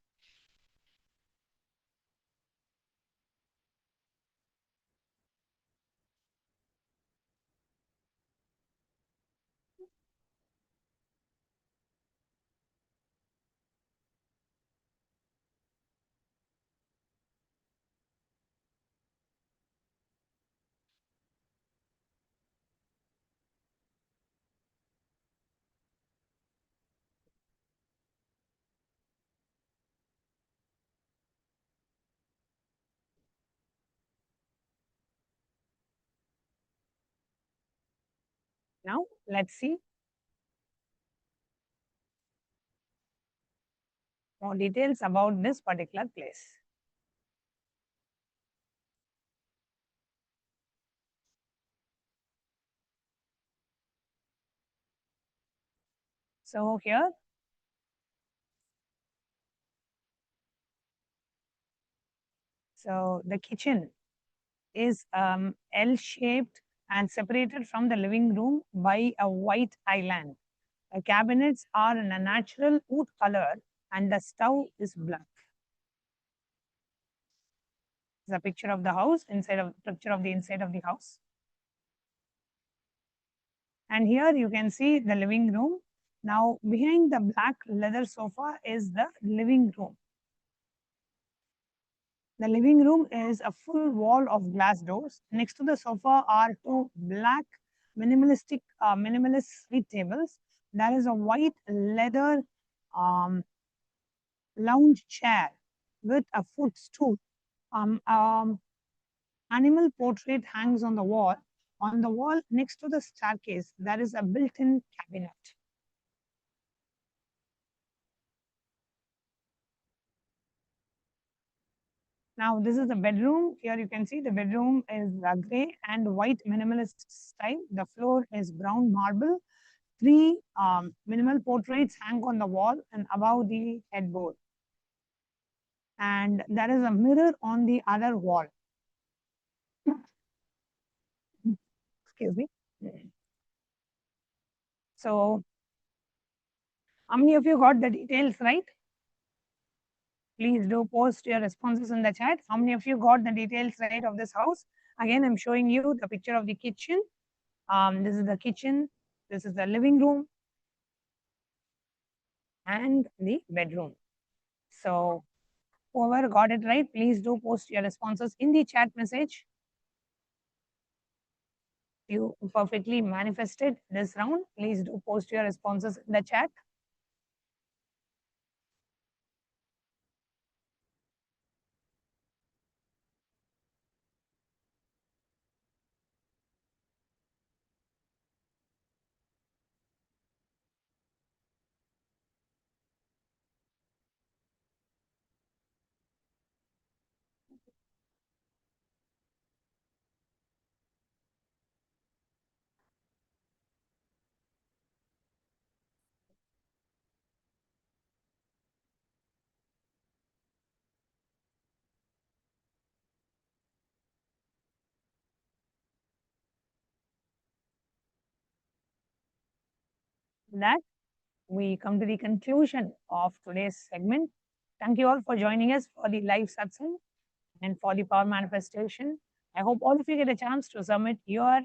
Now, let's see more details about this particular place. So here, so the kitchen is L-shaped and separated from the living room by a white island. The cabinets are in a natural wood color and the stove is black. This is a picture of the house, picture of the inside of the house. And here you can see the living room. Now behind the black leather sofa is the living room. The living room is a full wall of glass doors. Next to the sofa are two black minimalist sweet tables. There is a white leather lounge chair with a footstool. Animal portrait hangs on the wall. On the wall next to the staircase, there is a built-in cabinet. Now, this is the bedroom. Here you can see the bedroom is gray and white minimalist style. The floor is brown marble. Three minimal portraits hang on the wall and above the headboard. And there is a mirror on the other wall. Excuse me. So, how many of you got the details right? Please do post your responses in the chat. How many of you got the details right of this house? Again, I'm showing you the picture of the kitchen. This is the kitchen. This is the living room and the bedroom. So whoever got it right, please do post your responses in the chat message. You perfectly manifested this round. Please do post your responses in the chat. That we come to the conclusion of today's segment. Thank you all for joining us for the live satsang and for the power manifestation. I hope all of you get a chance to submit your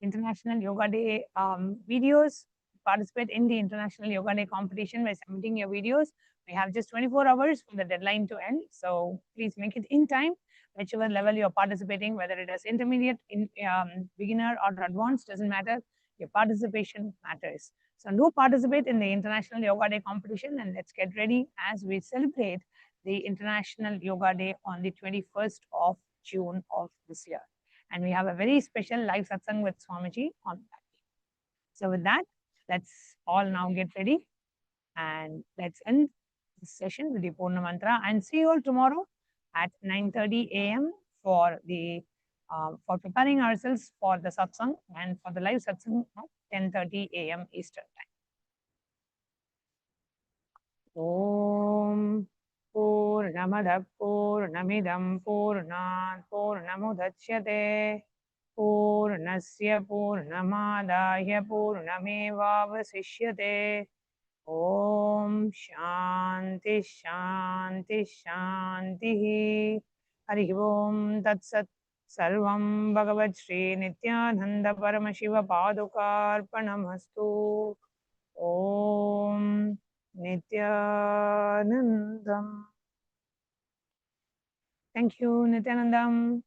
International Yoga Day videos, participate in the International Yoga Day competition by submitting your videos. We have just 24 hours for the deadline to end. So please make it in time, whichever level you're participating, whether it is intermediate, beginner or advanced, doesn't matter. Your participation matters. So do participate in the International Yoga Day competition and let's get ready as we celebrate the International Yoga Day on the 21st of June of this year. And we have a very special live satsang with Swamiji on that. So with that, let's all now get ready and let's end this session with the Purna Mantra, and see you all tomorrow at 9:30 a.m. for the for preparing ourselves for the satsang and for the live satsang at 10:30 a.m. Eastern Time. Om Purnamada Purnamidam Purnat Purnamudachyate Purnasya Purnamadaya Purnamevavasishyate. Om Shanti Shanti Shanti. Hari Om Tat Sat. Sarvam Bhagavat Shri Nithyananda Paramashiva Padukarpanamastu. Om Nithyanandam. Thank you, Nithyanandam.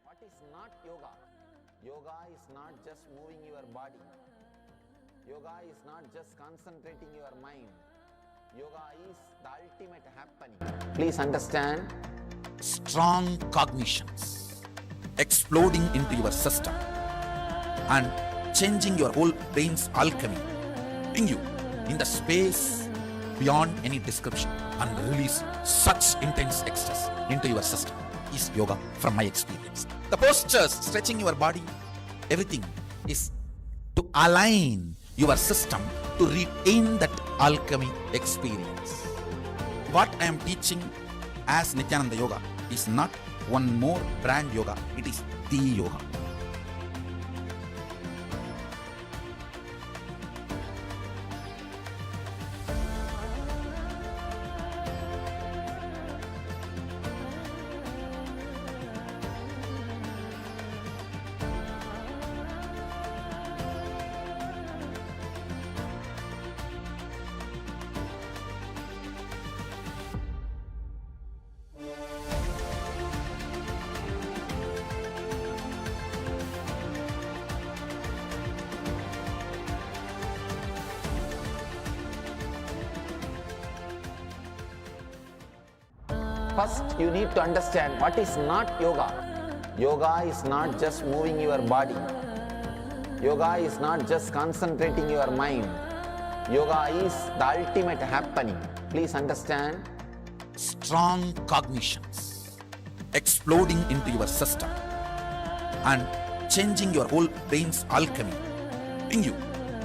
What is not yoga? Yoga is not just moving your body. Yoga is not just concentrating your mind. Yoga is the ultimate happening. Please understand. Strong cognitions exploding into your system and changing your whole brain's alchemy, putting you in the space beyond any description and release such intense ecstasy into your system is yoga from my experience. The postures, stretching your body, everything is to align your system to retain that alchemy experience. What I am teaching as Nithyananda Yoga is not one more brand yoga, it is the yoga. First, you need to understand what is not yoga. Yoga is not just moving your body. Yoga is not just concentrating your mind. Yoga is the ultimate happening. Please understand. Strong cognitions exploding into your system and changing your whole brain's alchemy, putting you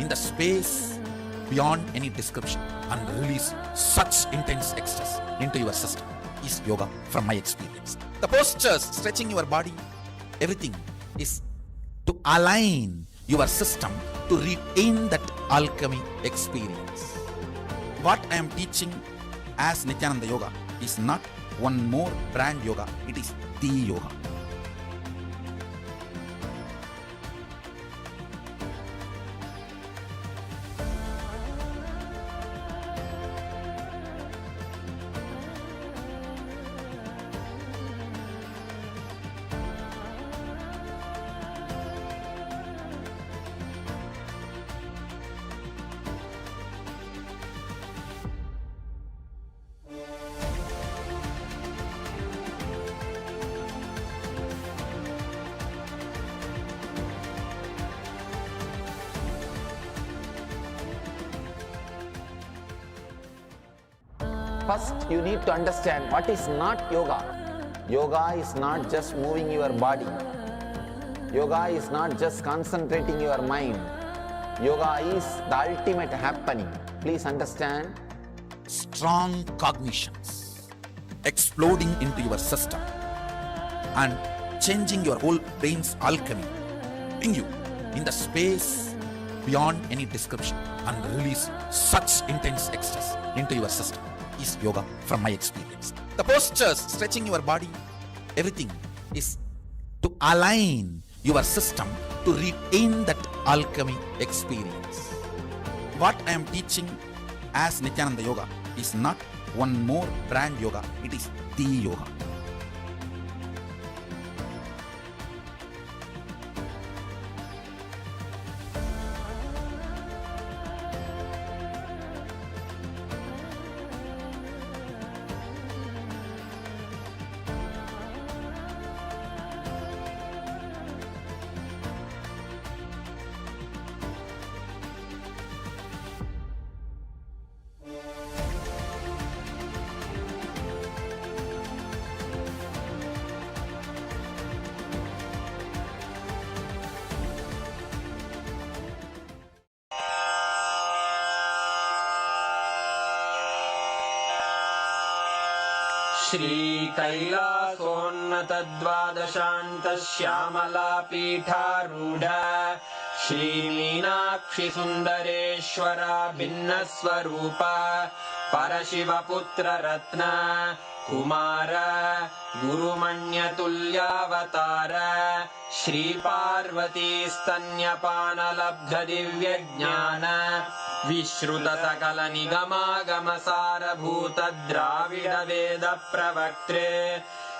in the space beyond any description and release such intense ecstasy into your system is yoga from my experience. The postures, stretching your body, everything is to align your system to retain that alchemy experience. What I am teaching as Nithyananda Yoga is not one more brand yoga, it is the yoga. First, you need to understand what is not yoga. Yoga is not just moving your body. Yoga is not just concentrating your mind. Yoga is the ultimate happening. Please understand. Strong cognitions exploding into your system and changing your whole brain's alchemy, putting you in the space beyond any description and release such intense ecstasy into your system is yoga from my experience. The postures, stretching your body, everything is to align your system to retain that alchemy experience. What I am teaching as Nithyananda Yoga is not one more brand yoga, it is the yoga. श्रीकैलासोन्नतद्वादशान्तश्यामलापीठारूढ श्रीमीनाक्षिसुन्दरेश्वरा भिन्नस्वरूप परशिवपुत्ररत्न Kumar गुरुमण्यतुल्यावतार श्रीपार्वतीस्तन्यपानलब्धदिव्यज्ञान विश्रुतसकलनिगमागमसारभूत द्राविडवेद प्रवक्त्रे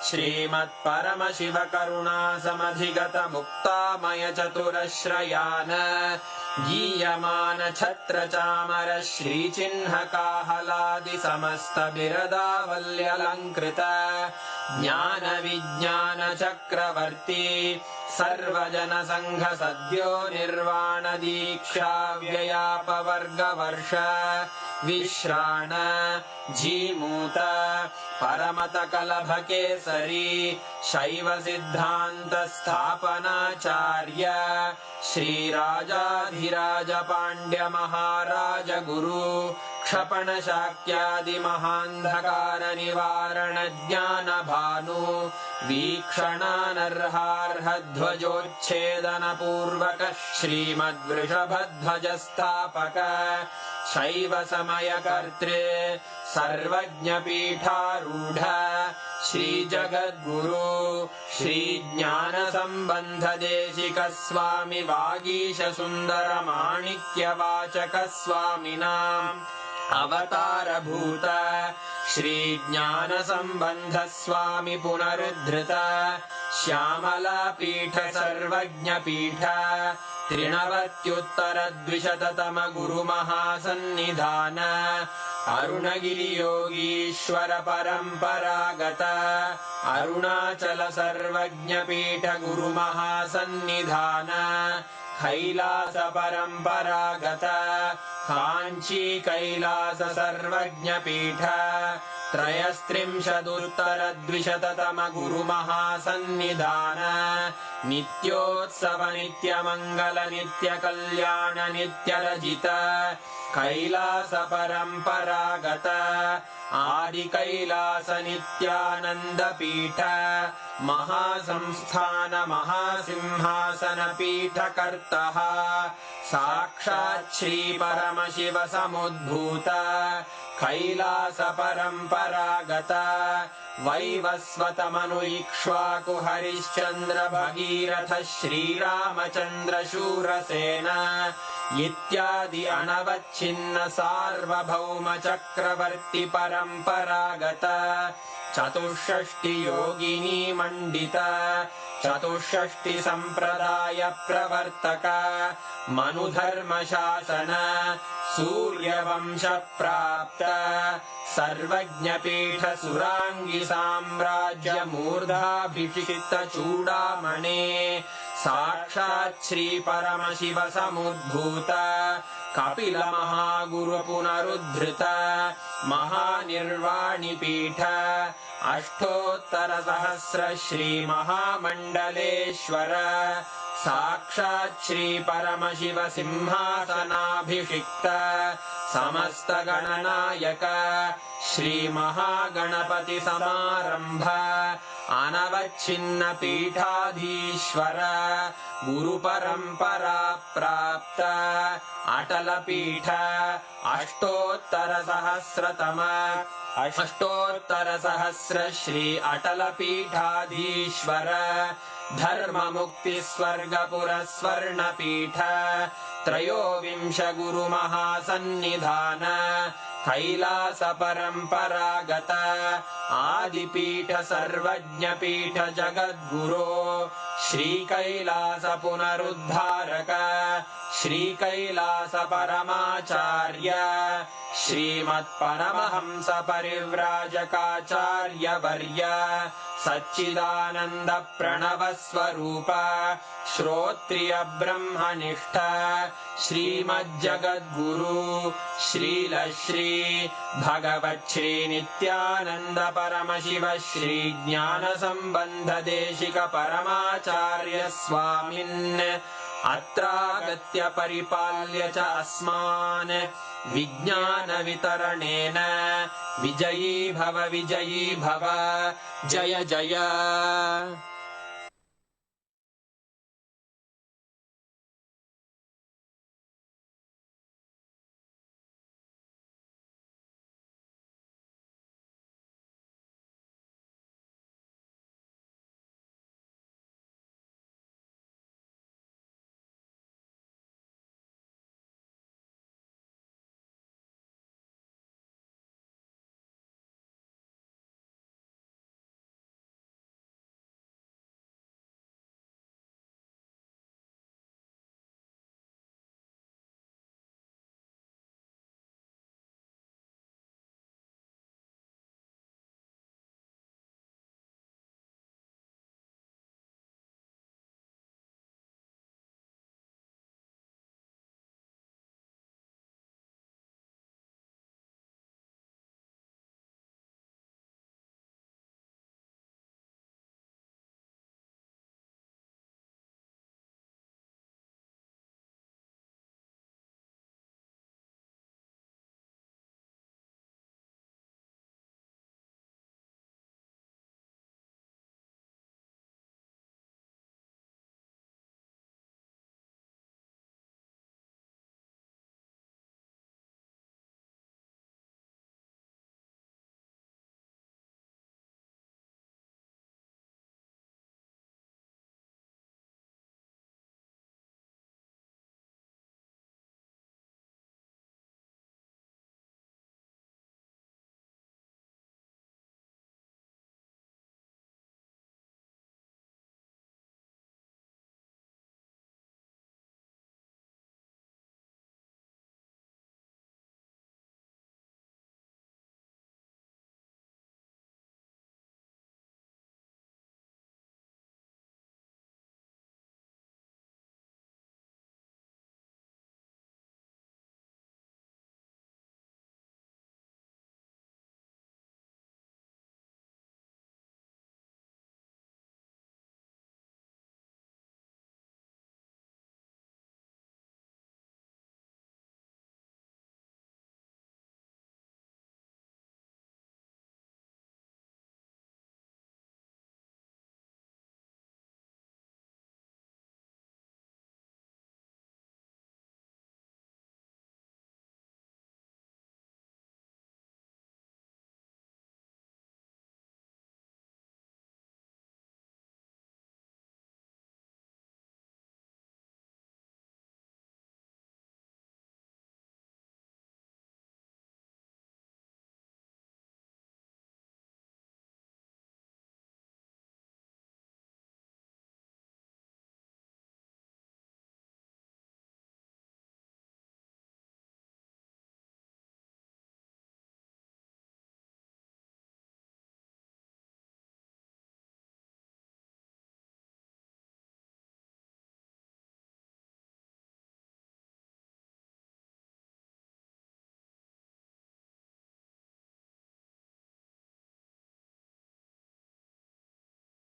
श्रीमत्परमशिवकरुणासमधिगत मुक्तामय चतुरश्रयान गीयमान छत्रचामर श्रीचिह्नकाहलादि समस्त बिरदावल्यलङ्कृत ज्ञान विज्ञान चक्रवर्ती सर्वजन संघ सद्यो निर्वाण दीक्षा व्ययापवर्गवर्ष विश्राण जीमूत परमत कलभ केसरी शैव सिद्धांत स्थापनाचार्य श्रीराजाधिराज पांड्य महाराज गुरु क्षपण शाक्यादि महांधकार निवारण ज्ञान भानु वीक्षणानर्हार्ह ध्वजोच्छेदन पूर्वक श्रीमद्वृषभध्वज स्थापक शैव समय कर्त्रे सर्वज्ञ पीठारूढ़ श्री जगद्गुरु श्री ज्ञान संबंध देशिक स्वामी वागीश सुंदर माणिक्य वाचक स्वामिनां अवतारभूत श्रीज्ञानसम्बन्धस्वामि पुनरुद्धृत श्यामलापीठ सर्वज्ञपीठ त्रिनवत्युत्तरद्विशततम गुरुमहासन्निधान अरुणगिरियोगीश्वर परम्परागत अरुणाचल सर्वज्ञपीठ गुरुमहासन्निधान कैलास परम्परागत काञ्ची कैलास सर्वज्ञपीठ त्रयस्त्रिंशदुत्तरद्विशततम गुरुमहासन्निधान नित्योत्सव नित्यमङ्गल नित्यकल्याण नित्यरजित कैलास परम्परागत आदिकैलास नित्यानन्दपीठ महासंस्थान महासिंहासन पीठकर्तः साक्षात् श्री परमशिव समुद्भूत कैलास परम्परागत वैवस्वत मनु इक्ष्वाकु हरिश्चन्द्र भगीरथ श्रीरामचन्द्र शूरसेन इत्यादि अनवच्छिन्न सार्वभौम चक्रवर्ति परम्परागत चतुष्षष्टि योगिनी मण्डित चतुष्षष्टि सम्प्रदाय प्रवर्तक मनुधर्मशासन सूर्यवंश प्राप्त सर्वज्ञपीठ सुराङ्गी साम्राज्य मूर्धाभिषिक्त चूडामणे साक्षात् श्री परमशिव समुद्भूत कपिल महागुरु पुनरुद्धृत महानिर्वाणिपीठ अष्टोत्तर सहस्र श्री महामण्डलेश्वर साक्षात् श्री परमशिव सिंहासनाभिषिक्त समस्त गणनायक श्री महागणपति समारंभ अनवच्छिन्न पीठाधीश्वर गुरु परंपरा प्राप्त अटल पीठ अष्टोत्तर सहस्र श्री अटल पीठाधीश्वर धर्म मुक्ति स्वर्गपुर स्वर्ण पीठ त्रयोविंश गुरु महासन्निधान कैलास परम्परागत आदिपीठ सर्वज्ञपीठ जगद्गुरो श्री कैलास पुनरुद्धारक श्री कैलास परमाचार्य श्रीमत्परमहंस परिव्राजकाचार्य वर्य सच्चिदानंद प्रणव स्वरूप श्रोत्रिय ब्रह्मनिष्ठ श्रीमज्जगद्गुरु श्रील श्री भगवत् श्री नित्यानंद परमशिव श्री ज्ञान संबंध देशिक परमाचार्य स्वामिन् अत्रागत्य परिपाल्य च अस्मान् विज्ञान वितरणेन विजयी भव जय जय।